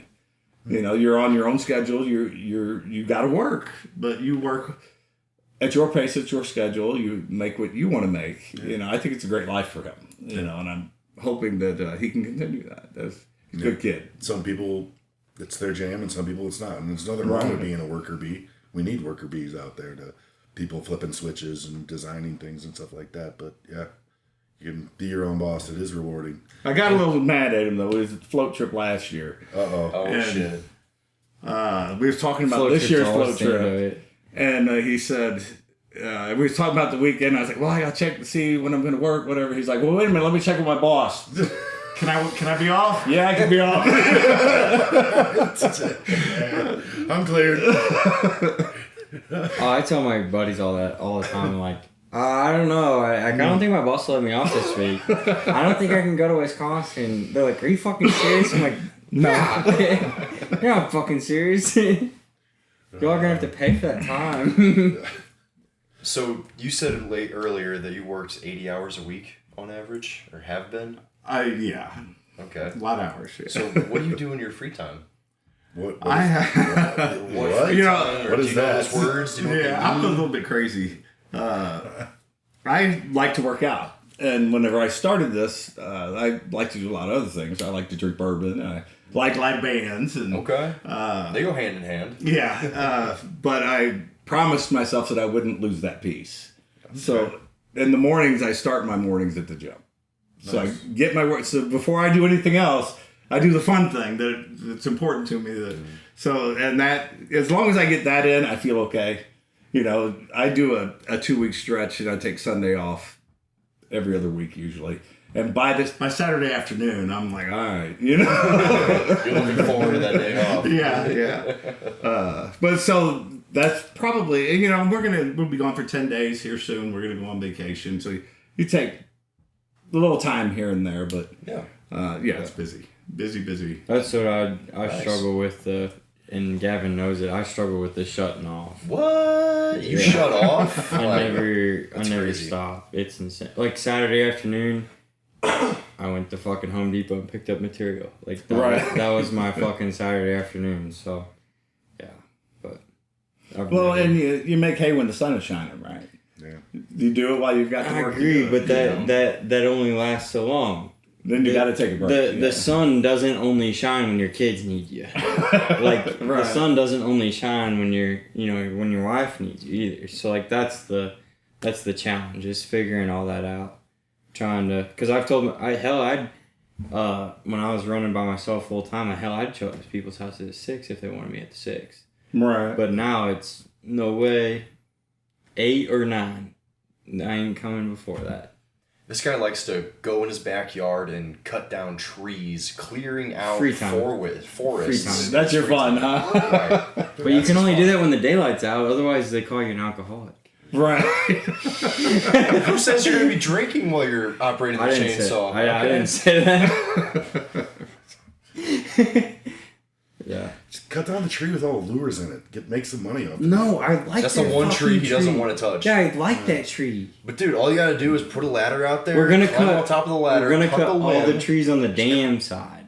You're on your own schedule. You got to work, but you work at your pace, at your schedule. You make what you want to make. I think it's a great life for him. And I'm hoping that he can continue that. He's a good kid. Some people, it's their jam, and some people it's not. And there's nothing wrong with being a worker bee. We need worker bees out there to people flipping switches and designing things and stuff like that. But yeah, you can be your own boss. It is rewarding. I got a little mad at him though. It was at the float trip last year. Oh, And- shit. We was talking about Float this trip's year's always float the end of trip, it. and he said we was talking about the weekend. I was like, "Well, I gotta check to see when I'm going to work, whatever." He's like, "Well, wait a minute, let me check with my boss." Can I be off? Yeah, I can be off. I'm cleared. Oh, I tell my buddies all the time. I'm like, I don't know. I don't think my boss will let me off this week. I don't think I can go to Wisconsin. They're like, are you fucking serious? I'm like, no. You're not fucking serious. Y'all are gonna have to pay for that time. So you said earlier that you worked 80 hours a week on average, or have been? Yeah, Okay. a lot of hours. Yeah. So what do you do in your free time? What What? You know, what Do is you know that? those words? Do you know what they yeah, I'm a mean? little bit crazy. I like to work out. And whenever I started this, I like to do a lot of other things. I like to drink bourbon. I like live bands. And, Okay. They go hand in hand. Yeah. But I promised myself that I wouldn't lose that piece. So in the mornings, I start my mornings at the gym. So I get my work. So before I do anything else, I do the fun thing that's important to me. So, and that, as long as I get that in, I feel okay. You know, I do a 2-week stretch and I take Sunday off every other week usually. And by Saturday afternoon, I'm like, all right, you know. You're looking forward to that day off. Yeah. But so that's probably, you know, we'll be gone for 10 days here soon. We're gonna go on vacation. So you take a little time here and there, but Yeah. it's busy. That's what I Nice. struggle with. And Gavin knows it. I struggle with the shutting off. What? You Yeah. shut off? I Like, never crazy. stop. It's insane. Like Saturday afternoon, I went to fucking Home Depot and picked up material. Like that was my fucking Saturday afternoon. So, yeah, but And you make hay when the sun is shining, right? Yeah. You do it while you've got the I work. to agree, do it, but you know? that only lasts so long. Then you got to take a break. The sun doesn't only shine when your kids need you. Like the sun doesn't only shine when when your wife needs you either. So like that's the challenge, is figuring all that out. Trying to, because I've told I'd when I was running by myself full time, I'd show up at people's houses at 6 if they wanted me at 6. Right. But now it's no way, 8 or 9. I ain't coming before that. This guy likes to go in his backyard and cut down trees, clearing out Free time. forests. Free time. That's your Free fun, time. huh? Right. But you can only do that when the daylight's out. Otherwise, they call you an alcoholic. Right. Who says you're going to be drinking while you're operating the I didn't say. chainsaw? I didn't say that. Yeah. Just cut down the tree with all the lures in it. Make some money off it. No, I like That's the that one tree fucking he doesn't want to touch. Yeah, I like that tree. But dude, all you got to do is put a ladder out there. We're gonna climb cut on top of the ladder. We're gonna cut the all the limb, trees on the dam side,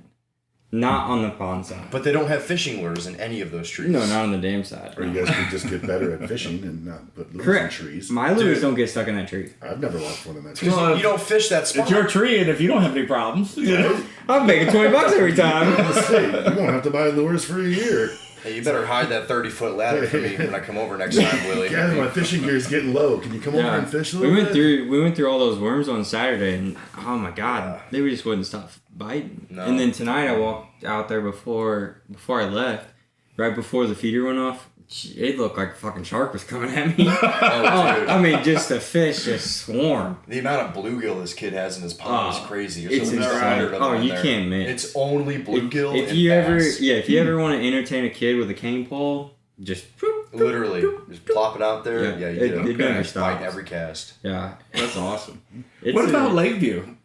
not on the pond side. But they don't have fishing lures in any of those trees. No, not on the dam side. Or you guys could just get better at fishing and not put lures Correct. in trees. My lures Dude. don't get stuck in that tree. I've never lost one in that tree. Well, You don't fish that spot. It's your tree, and if you don't have any problems, you know. I'm making $20 every time. You won't have to buy lures for a year. Hey, you better hide that 30-foot ladder for me when I come over next time, Willie. Gavin, my fishing gear is getting low. Can you come over and fish a we little went bit? through all those worms on Saturday, and oh my god, they just wouldn't stop biting. No. And then tonight I walked out there before I left, right before the feeder went off. It looked like a fucking shark was coming at me. Oh, dude. I mean, just a fish just swarm. The amount of bluegill this kid has in his pond is crazy. There's It's at least insane. 100 of them Oh, in you there. can't miss. It's only bluegill If and you bass. if you ever want to entertain a kid with a cane pole, just Literally, just plop it out there. Yeah, you it do. never Biting stops. every cast. Yeah, That's awesome. It's What about a- Lakeview?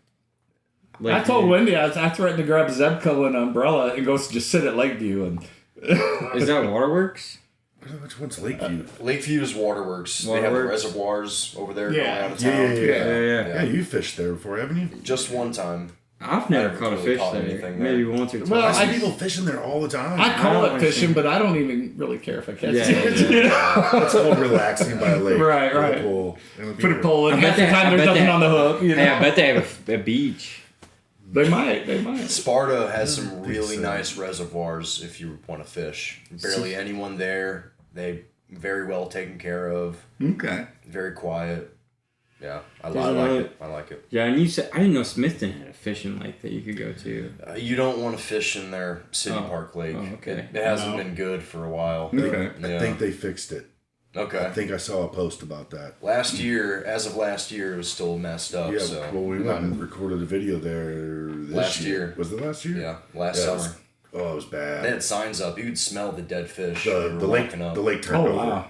like, I told Wendy I threatened to grab Zebco and an umbrella and go just sit at Lakeview. And Is that Waterworks? Which one's Lakeview? Lakeview's Waterworks. They have the Waterworks? reservoirs over there Yeah. going out of Yeah, town. Yeah. Yeah, you fished there before, haven't you? Just one time. I've never haven't caught a really fish caught there. anything Maybe there. once or twice. Well, I I- see people fishing there all the time. I call don't it fishing, understand. but I don't even really care if I catch Yeah, it. yeah. It's called relaxing by a lake. Right, with a right. pool. Put a pole in. I bet Half the they- time I there's bet nothing they- on the hook. You know? Hey, I bet they have a beach. They might. Sparta has some think really so. nice reservoirs if you want to fish. Barely anyone there. They very well taken care of. Okay. Very quiet. Yeah, I There's like another- it. I like it. Yeah, and you said I didn't know Smithton had a fishing lake that you could go to. You don't want to fish in their city Oh. park lake. Oh, okay. It hasn't No. been good for a while. Okay. Yeah. I think they fixed it. Okay. I think I saw a post about that. As of last year, it was still messed up. Yeah, so well, we went and recorded a video there this Last year. year. Was it last year? yeah, last Yeah, it was- summer. Oh, it was bad. They had signs up. You could smell the dead fish. The lake turned Oh over. wow.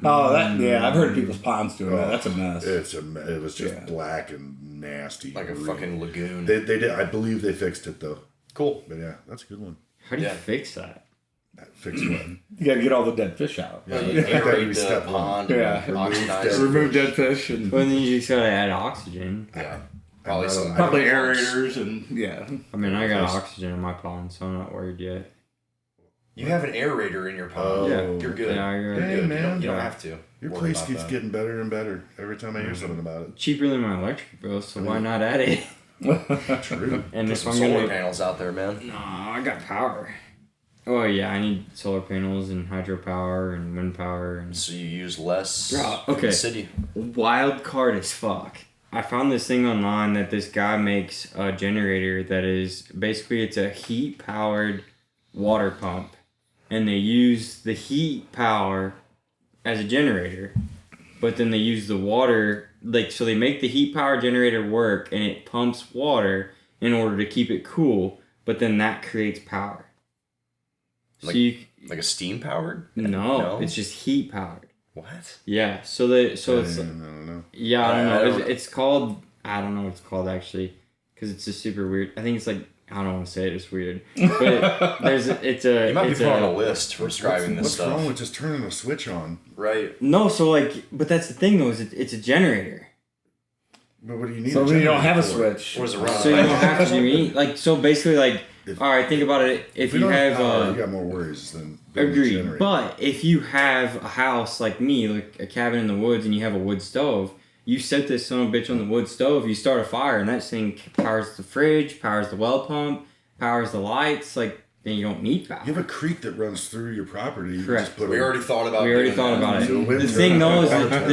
Oh, I've heard of people's ponds doing that. That's a mess. It was just Yeah. black and nasty. Like a Really. fucking lagoon. They did. I believe they fixed it though. Cool. But yeah, that's a good one. How do you Yeah. fix that? Fixed what? You got to get all the dead fish out. You Yeah. aerate the Step one. pond Yeah. and oxidize it. Remove dead fish and Well, then you just gotta add oxygen. Yeah. Probably I some. don't- probably lumps. aerators and yeah. I mean, I got Nice. oxygen in my pond, so I'm not worried yet. You have an aerator in your pond. Yeah. You're good. Yeah, you're You're Hey, good. man. You don't have to. Your worry place about keeps that. getting better and better every time I hear something about it. cheaper than my electric bill, so why not add it? True. And Put if some I'm solar gonna, panels out there, man. no, I got power. Oh yeah, I need solar panels and hydropower and wind power and So you use less Bro, from okay. the city. wild card as fuck. I found this thing online that this guy makes a generator that is basically it's a heat powered water pump, and they use the heat power as a generator, but then they use the water so they make the heat power generator work and it pumps water in order to keep it cool, but then that creates power. Like- so you Like a steam powered? no, it's just heat powered. What? Yeah, so it's I don't know. yeah, I don't I know. don't- It's called I don't know what it's called actually, because it's just super weird. I think it's like I don't want to say it. It's weird, but it's a You might be it's put on a a list for describing this What's stuff. wrong with just turning a switch on? Right. no. So like, but that's the thing though is it's a generator, But what do you need? So a when you don't have a generator for? switch. What is it run so you on? don't have to do like so basically like If- all right. Think about it. If we you don't have power, you got more worries than a agreed, generator. but if you have a house like me, like a cabin in the woods, and you have a wood stove. You set this son of a bitch on the wood stove, you start a fire, and that thing powers the fridge, powers the well pump, powers the lights, like, then you don't need power. You have a creek that runs through your property. You Correct. just put We a- already thought about We already doing thought that. about it. So wind The turbine. thing though is that Water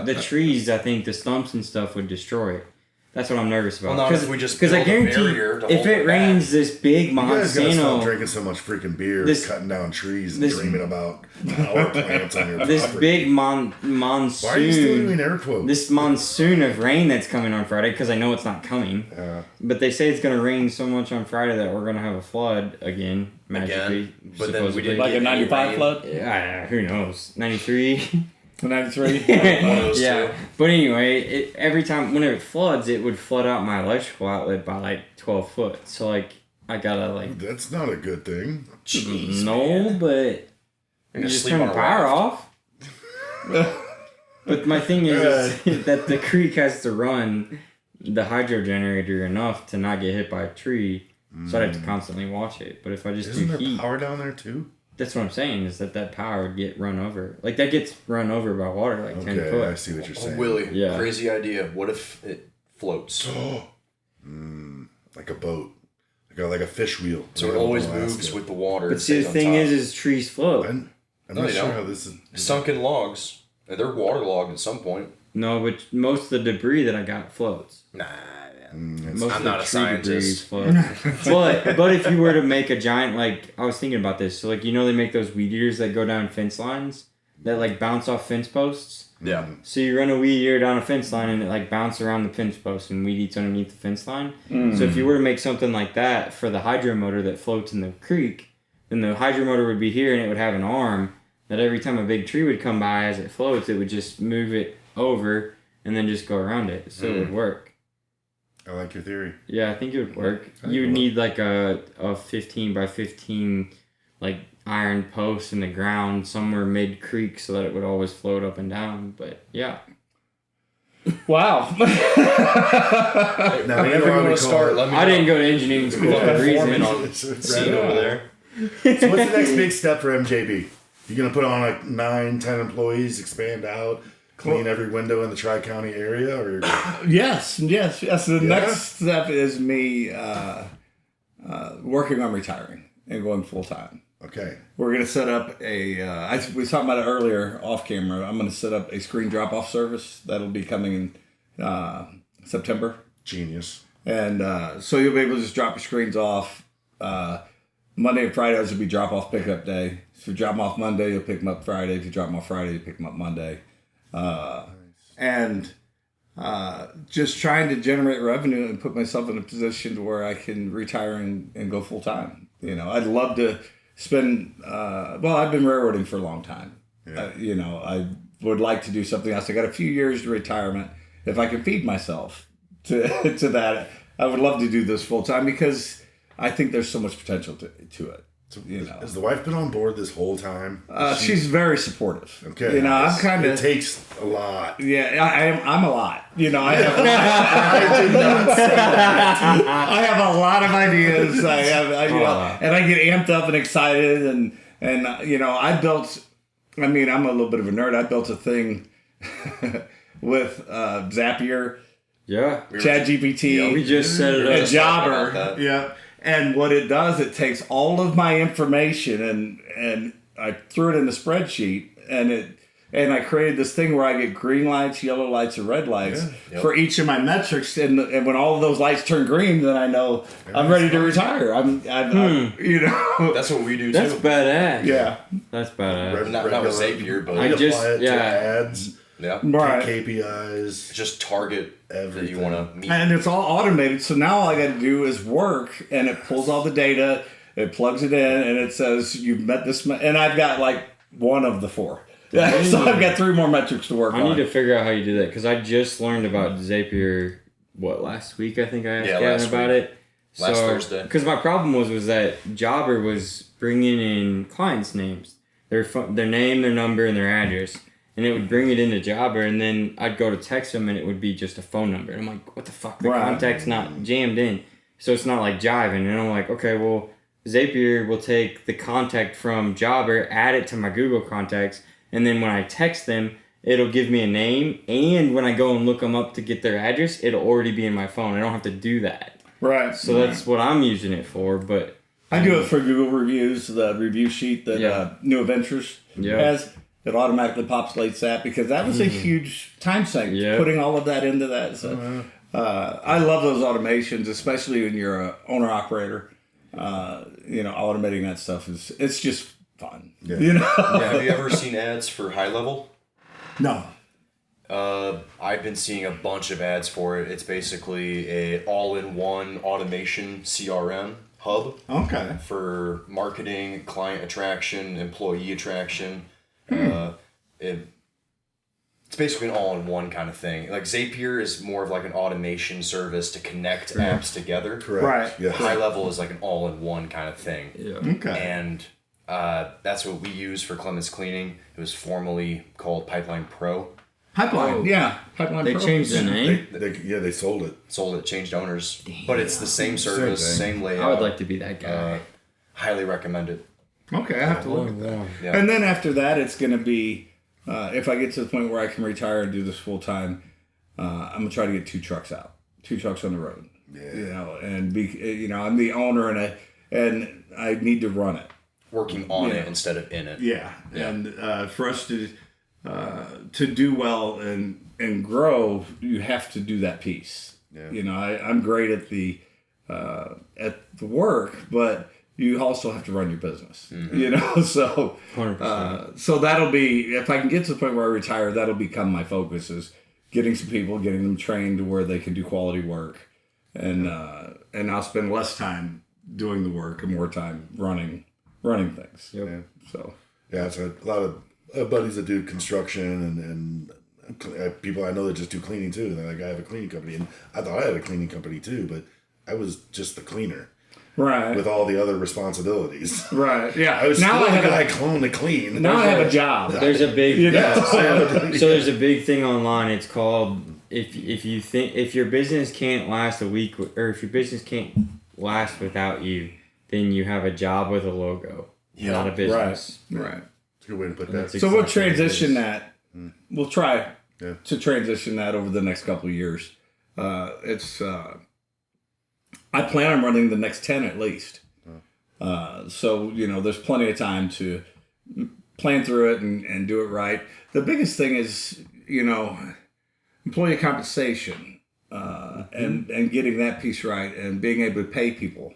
the trees, I think the stumps and stuff would destroy it. That's what I'm nervous about. Well, not if we just Because I build a guarantee barrier to if hold it it rains this big You guys gotta stop Monsanto, drinking so much freaking beer, This- cutting down trees, and this- dreaming about power plants on your this property. big Why are you still monsoon, doing air quotes? this monsoon of rain that's coming on Friday, because I know it's not coming. But they say it's going to rain so much on Friday that we're going to have a flood again, magically. But then we supposedly. didn't Like a get any 95 rain. flood? Yeah, who knows? 93? 93? One of those Yeah. two. But anyway, every time, whenever it floods, it would flood out my electrical outlet by like 12 foot. So, like, I gotta, like, That's not a good thing. Jeez, no, man. but You're you gonna just sleep turn on the a power raft. off. But my thing is that the creek has to run the hydro generator enough to not get hit by a tree. So I'd have to constantly watch it. But if I just Isn't do there heat, power down there too? that's what I'm saying is that power would get run over. Like that gets run over by water like 10 Okay, foot. I see what you're Oh, saying. Willie, Yeah. crazy idea. What if it floats? Like a boat, like a fish wheel. So it always moves with the water. But and see, the stays on thing top. is trees float. I'm No, not they sure don't. how this is. Sunken logs. They're waterlogged at some point. No, but most of the debris that I got floats. Nah, Most I'm of not the a tree debris scientist. float. but if you were to make a giant, like I was thinking about this, so like they make those weed eaters that go down fence lines that like bounce off fence posts. Yeah. So you run a weed eater down a fence line and it like bounces around the fence post and weed eats underneath the fence line. So if you were to make something like that for the hydro motor that floats in the creek, then the hydro motor would be here and it would have an arm that every time a big tree would come by as it floats, it would just move it over and then just go around it. So it would work. I like your theory. Yeah, I think it would work. think You it would would. need like a 15 by 15 like iron post in the ground somewhere mid creek so that it would always float up and down. But yeah. Wow. Now, Whenever you want to start, let me I know. didn't go to engineering school for a Fucking reason. foreman on It's right scene on. over there. So what's the next big step for MJB? You gonna put on like 9, 10 employees, expand out, clean every window in the Tri-County area, or Yes. The next step is me working on retiring and going full time. okay? We're going to set up we was talking about it earlier off camera. I'm going to set up a screen drop off service that'll be coming in September. Genius. And so you'll be able to just drop your screens off. Monday and Fridays will be drop off pickup day. So if you drop them off Monday, you'll pick them up Friday. If you drop them off Friday, you pick them up Monday. And just trying to generate revenue and put myself in a position to where I can retire and go full time. You know, I'd love to spend. I've been railroading for a long time. Yeah. I would like to do something else. I got a few years to retirement. If I can feed myself to that, I would love to do this full time because I think there's so much potential to it. You know, Has the wife been on board this whole time? she's very supportive. Okay. You know, I'm nice. kind It of. takes a lot. Yeah, I'm a lot. You know, I have. I did not say that. I have a lot of ideas. You know, and I get amped up and excited, and you know, I'm a little bit of a nerd. I built a thing with Zapier, Yeah. ChatGPT, We just set it and up. Jobber. Yeah, and what it does, it takes all of my information and I threw it in a spreadsheet, and I created this thing where I get green lights, yellow lights, and red lights for each of my metrics. And when all of those lights turn green, then I know I'm ready to retire. I'm you know. That's what we do too. That's badass. Yeah. That's badass. Not with Zapier, but I We just- apply it yeah. to ads, yeah. Right. KPIs. Just target that you Everything. want to meet. And it's all automated. So now all I got to do is work, and it pulls all the data, it plugs it in, and it says you've met this. And I've got like one of the 4. So I've got 3 more metrics to work I on. need to figure out how you do that because I just learned about Zapier. Last week? I think I asked Gavin last about week. it. Last Thursday. Because my problem was that Jobber was bringing in clients' names, their name, their number, and their address, and it would bring it into Jobber, and then I'd go to text them, and it would be just a phone number. And I'm like, what the fuck? The contact's not jammed in, so it's not like jiving. And I'm like, okay, well, Zapier will take the contact from Jobber, add it to my Google contacts, and then when I text them, it'll give me a name, and when I go and look them up to get their address, it'll already be in my phone. I don't have to do that. Right. So that's what I'm using it for, but... I do it for Google reviews, the review sheet that New Adventures has. It automatically populates that because that was a huge time sink, putting all of that into that. So I love those automations, especially when you're an owner-operator. You know, automating that stuff it's just fun. Yeah. You know? Yeah, have you ever seen ads for High Level? No. I've been seeing a bunch of ads for it. It's basically a all-in-one automation CRM hub Okay. for marketing, client attraction, employee attraction. It's basically an all-in-one kind of thing. Like Zapier is more of like an automation service to connect apps together. Correct. Right. Yes. High Level is like an all-in-one kind of thing. Yeah. Okay. And that's what we use for Clemens Cleaning. It was formerly called Pipeline Pro. Pipeline. Yeah. Pipeline. They Pro. changed the name? They sold it. Sold it, changed owners. But it's the same service, thing. same layout. I would like to be that guy. Highly recommend it. Okay, I have to look at that. Yeah. And then after that, it's going to be, if I get to the point where I can retire and do this full time, I'm going to try to get 2 trucks out, 2 trucks on the road. Yeah. You know, and be, you know, I'm the owner and I need to run it. Working on it instead of in it. Yeah. And for us to do well and grow, you have to do that piece. Yeah. You know, I'm great at the work, but you also have to run your business. You know, so 100%. so that'll be, if I can get to the point where I retire, that'll become my focus, is getting some people, getting them trained to where they can do quality work, and I'll spend less time doing the work and more time running things. Yep. Yeah. So Yeah, it's a lot of buddies that do construction and people I know that just do cleaning too. They're like, I have a cleaning company, and I thought I had a cleaning company too, but I was just the cleaner right, with all the other responsibilities. right, yeah. I was now still I have a guy a, clone to clean. now I have a job. There's a big You know? so there's a big thing online. It's called if your business can't last a week, or if your business can't last without you, then you have a job with a logo, not a business. Right. It's a good way to put That's that. So we'll exactly what it transition is. that. We'll try Yeah. to transition that over the next couple of years. It's I plan on running the next 10 at least. So, you know, there's plenty of time to plan through it and do it right. The biggest thing is, you know, employee compensation and getting that piece right and being able to pay people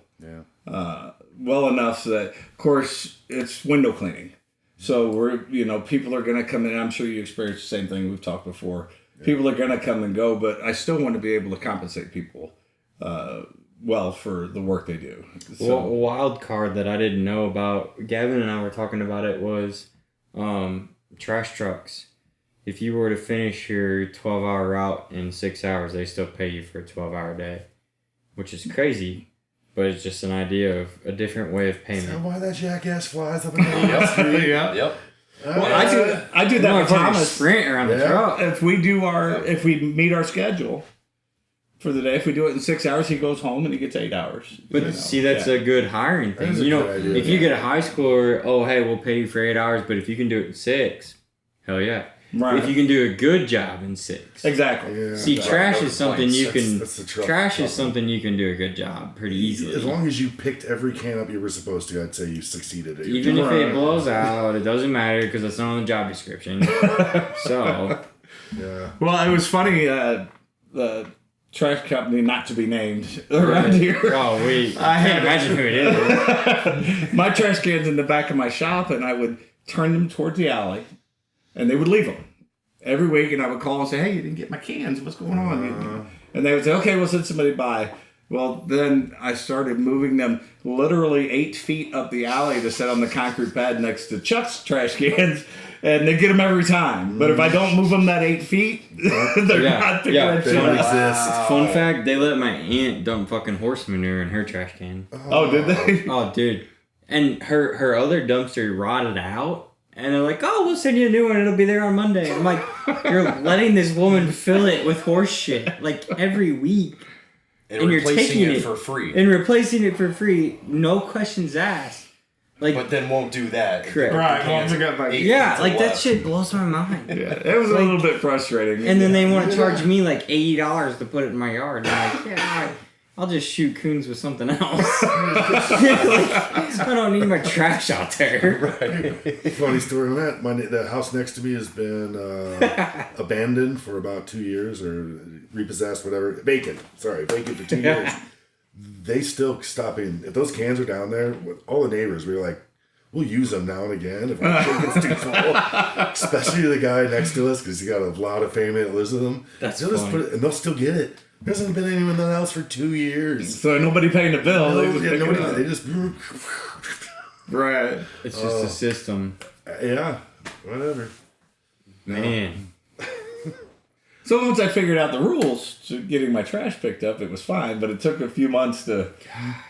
well enough so that, of course, it's window cleaning. So people are going to come in. I'm sure you experienced the same thing. We've talked before. Yeah. People are going to come and go, but I still want to be able to compensate people well for the work they do. So, Well, a wild card that I didn't know about, Gavin and I were talking about it, was trash trucks. If you were to finish your 12-hour route in 6 hours, they still pay you for a 12-hour day, which is crazy. but it's just an idea of a different way of Is that payment. why that jackass flies up and down the street? Yep. Well, I do that No, with it's like a Thomas. sprint around the Yeah. truck. If we meet our schedule for the day, if we do it in 6 hours, he goes home and he gets 8 hours. But You know, see, that's yeah. a good hiring thing. is a You know, good idea, if you get a high schooler, oh hey, we'll pay you for 8 hours, but if you can do it in 6, hell yeah. Right. If you can do a good job in 6. Exactly. Yeah. See, trash is something you That's- can. that's the trouble. Trash is something you can do a good job pretty easily. As long as you picked every can up you were supposed to, I'd say you succeeded at your Even job. if it blows out, it doesn't matter because it's not on the job description. So, Yeah. Well, it was funny. The trash company, not to be named around here. oh wait, I can't imagine who it is. My trash cans in the back of my shop, and I would turn them towards the alley, and they would leave them every week. And I would call and say, "Hey, you didn't get my cans. What's going on?" And they would say, "Okay, we'll send somebody by." Well, then I started moving them literally 8 feet up the alley to set on the concrete pad next to Chuck's trash cans, and they get them every time. But if I don't move them that 8 feet, they're Yeah, not picking yeah, up They shit don't up. exist. Fun fact: they let my aunt dump fucking horse manure in her trash can. Oh, did they? Oh, dude, and her other dumpster rotted out. And they're like, oh, we'll send you a new one. It'll be there on Monday. I'm like, you're letting this woman fill it with horse shit like every week. And, And you're replacing taking it it for free. And replacing it for free, no questions asked. Like, But then won't do that. Correct. Right, The well, cans I forgot about- eight yeah, feet to like the that left. shit blows my mind. Yeah, it was a little bit frustrating. And then they want to charge me like $80 to put it in my yard. And I'm like, yeah, all right, I'll just shoot coons with something else. Like, I don't need my trash out there. Funny story on that. The house next to me has been abandoned for about 2 years or repossessed, whatever. Vacant. Sorry, vacant for 2 years. They still stop in. If those cans are down there, with all the neighbors, we were like, we'll use them now and again if our shit gets too full. Especially the guy next to us because he got a lot of family that lives with him. That's They'll just funny. put it, and they'll still get it. There hasn't been anyone in the house for 2 years. So nobody paying the bill. No, they just yeah, pick it nobody, up. they just Right. It's just a system. yeah, whatever. Man. So once I figured out the rules to getting my trash picked up, it was fine. But it took a few months to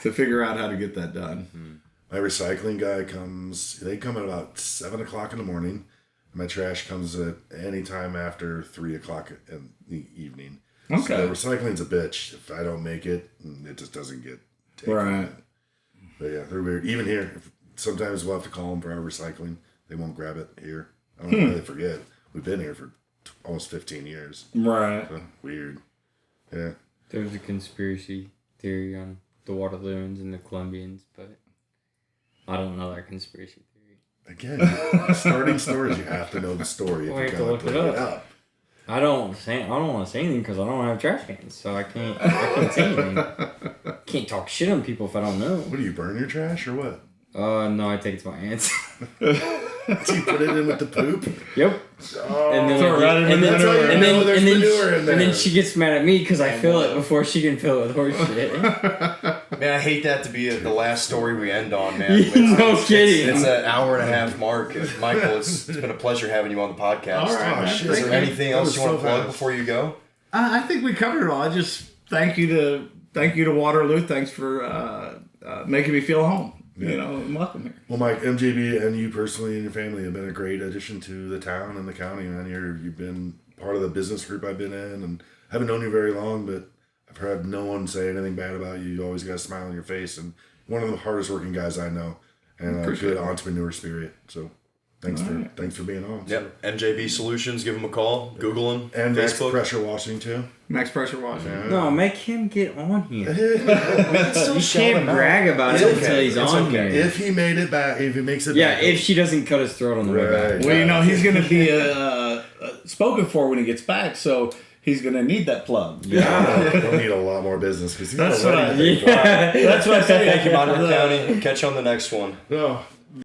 figure out how to get that done. My recycling guy comes. They come at about 7 o'clock in the morning. My trash comes at any time after 3 o'clock in the evening. Okay. So the recycling's a bitch. If I don't make it, it just doesn't get taken. Right. But yeah, they're weird. Even here, sometimes we'll have to call them for our recycling. They won't grab it here. I don't know why they forget. We've been here for almost 15 years. Right. So, weird. Yeah. There was a conspiracy theory on the Waterloons and the Colombians, but I don't know that conspiracy theory. Again, starting stories, you have to know the story. Well, I If have you to gotta look it bring it up. up. I don't want to say anything because I don't have trash cans, so I can't say anything. Can't talk shit on people if I don't know. What do you burn your trash or what? No, I take it to my aunt's. Do you put it in with the poop? Yep. Oh, And then, Throw it right in and the then, manure. and then, There's and then, manure in there. and then she gets mad at me because I fill it before she can fill it with horse shit. Man, I hate that to be the last story we end on, man. No kidding. It's an hour and a half mark. Michael, it's been a pleasure having you on the podcast. All right, Oh, man. shit. Is Thank there you. anything That else was you want so to plug fast. before you go? I think we covered it all. I just thank you to Waterloo. Thanks for making me feel home. You know, and welcome here. Well, Mike, MJB, and you personally and your family have been a great addition to the town and the county, man. You've been part of the business group I've been in, and I haven't known you very long, but I've heard no one say anything bad about you. You always got a smile on your face, and one of the hardest working guys I know, and a good entrepreneur spirit. So thanks for being on. Yep. MJB Solutions, give them a call. Google them. And Max Facebook. Pressure Washing too. Max Pressure Washing. No, make him get on here. Still You shout can't him out. brag about It's it okay. until he's It's on okay. here. If he made it back, if he makes it Yeah, back. if she doesn't cut his throat on the way back. Right. Well, you know, he's going to be spoken for when he gets back, so he's going to need that plug. He'll need a lot more business because he's That's what I- already Yeah. That's what I say. Thank you, Monroe County. Catch you on the next one. No.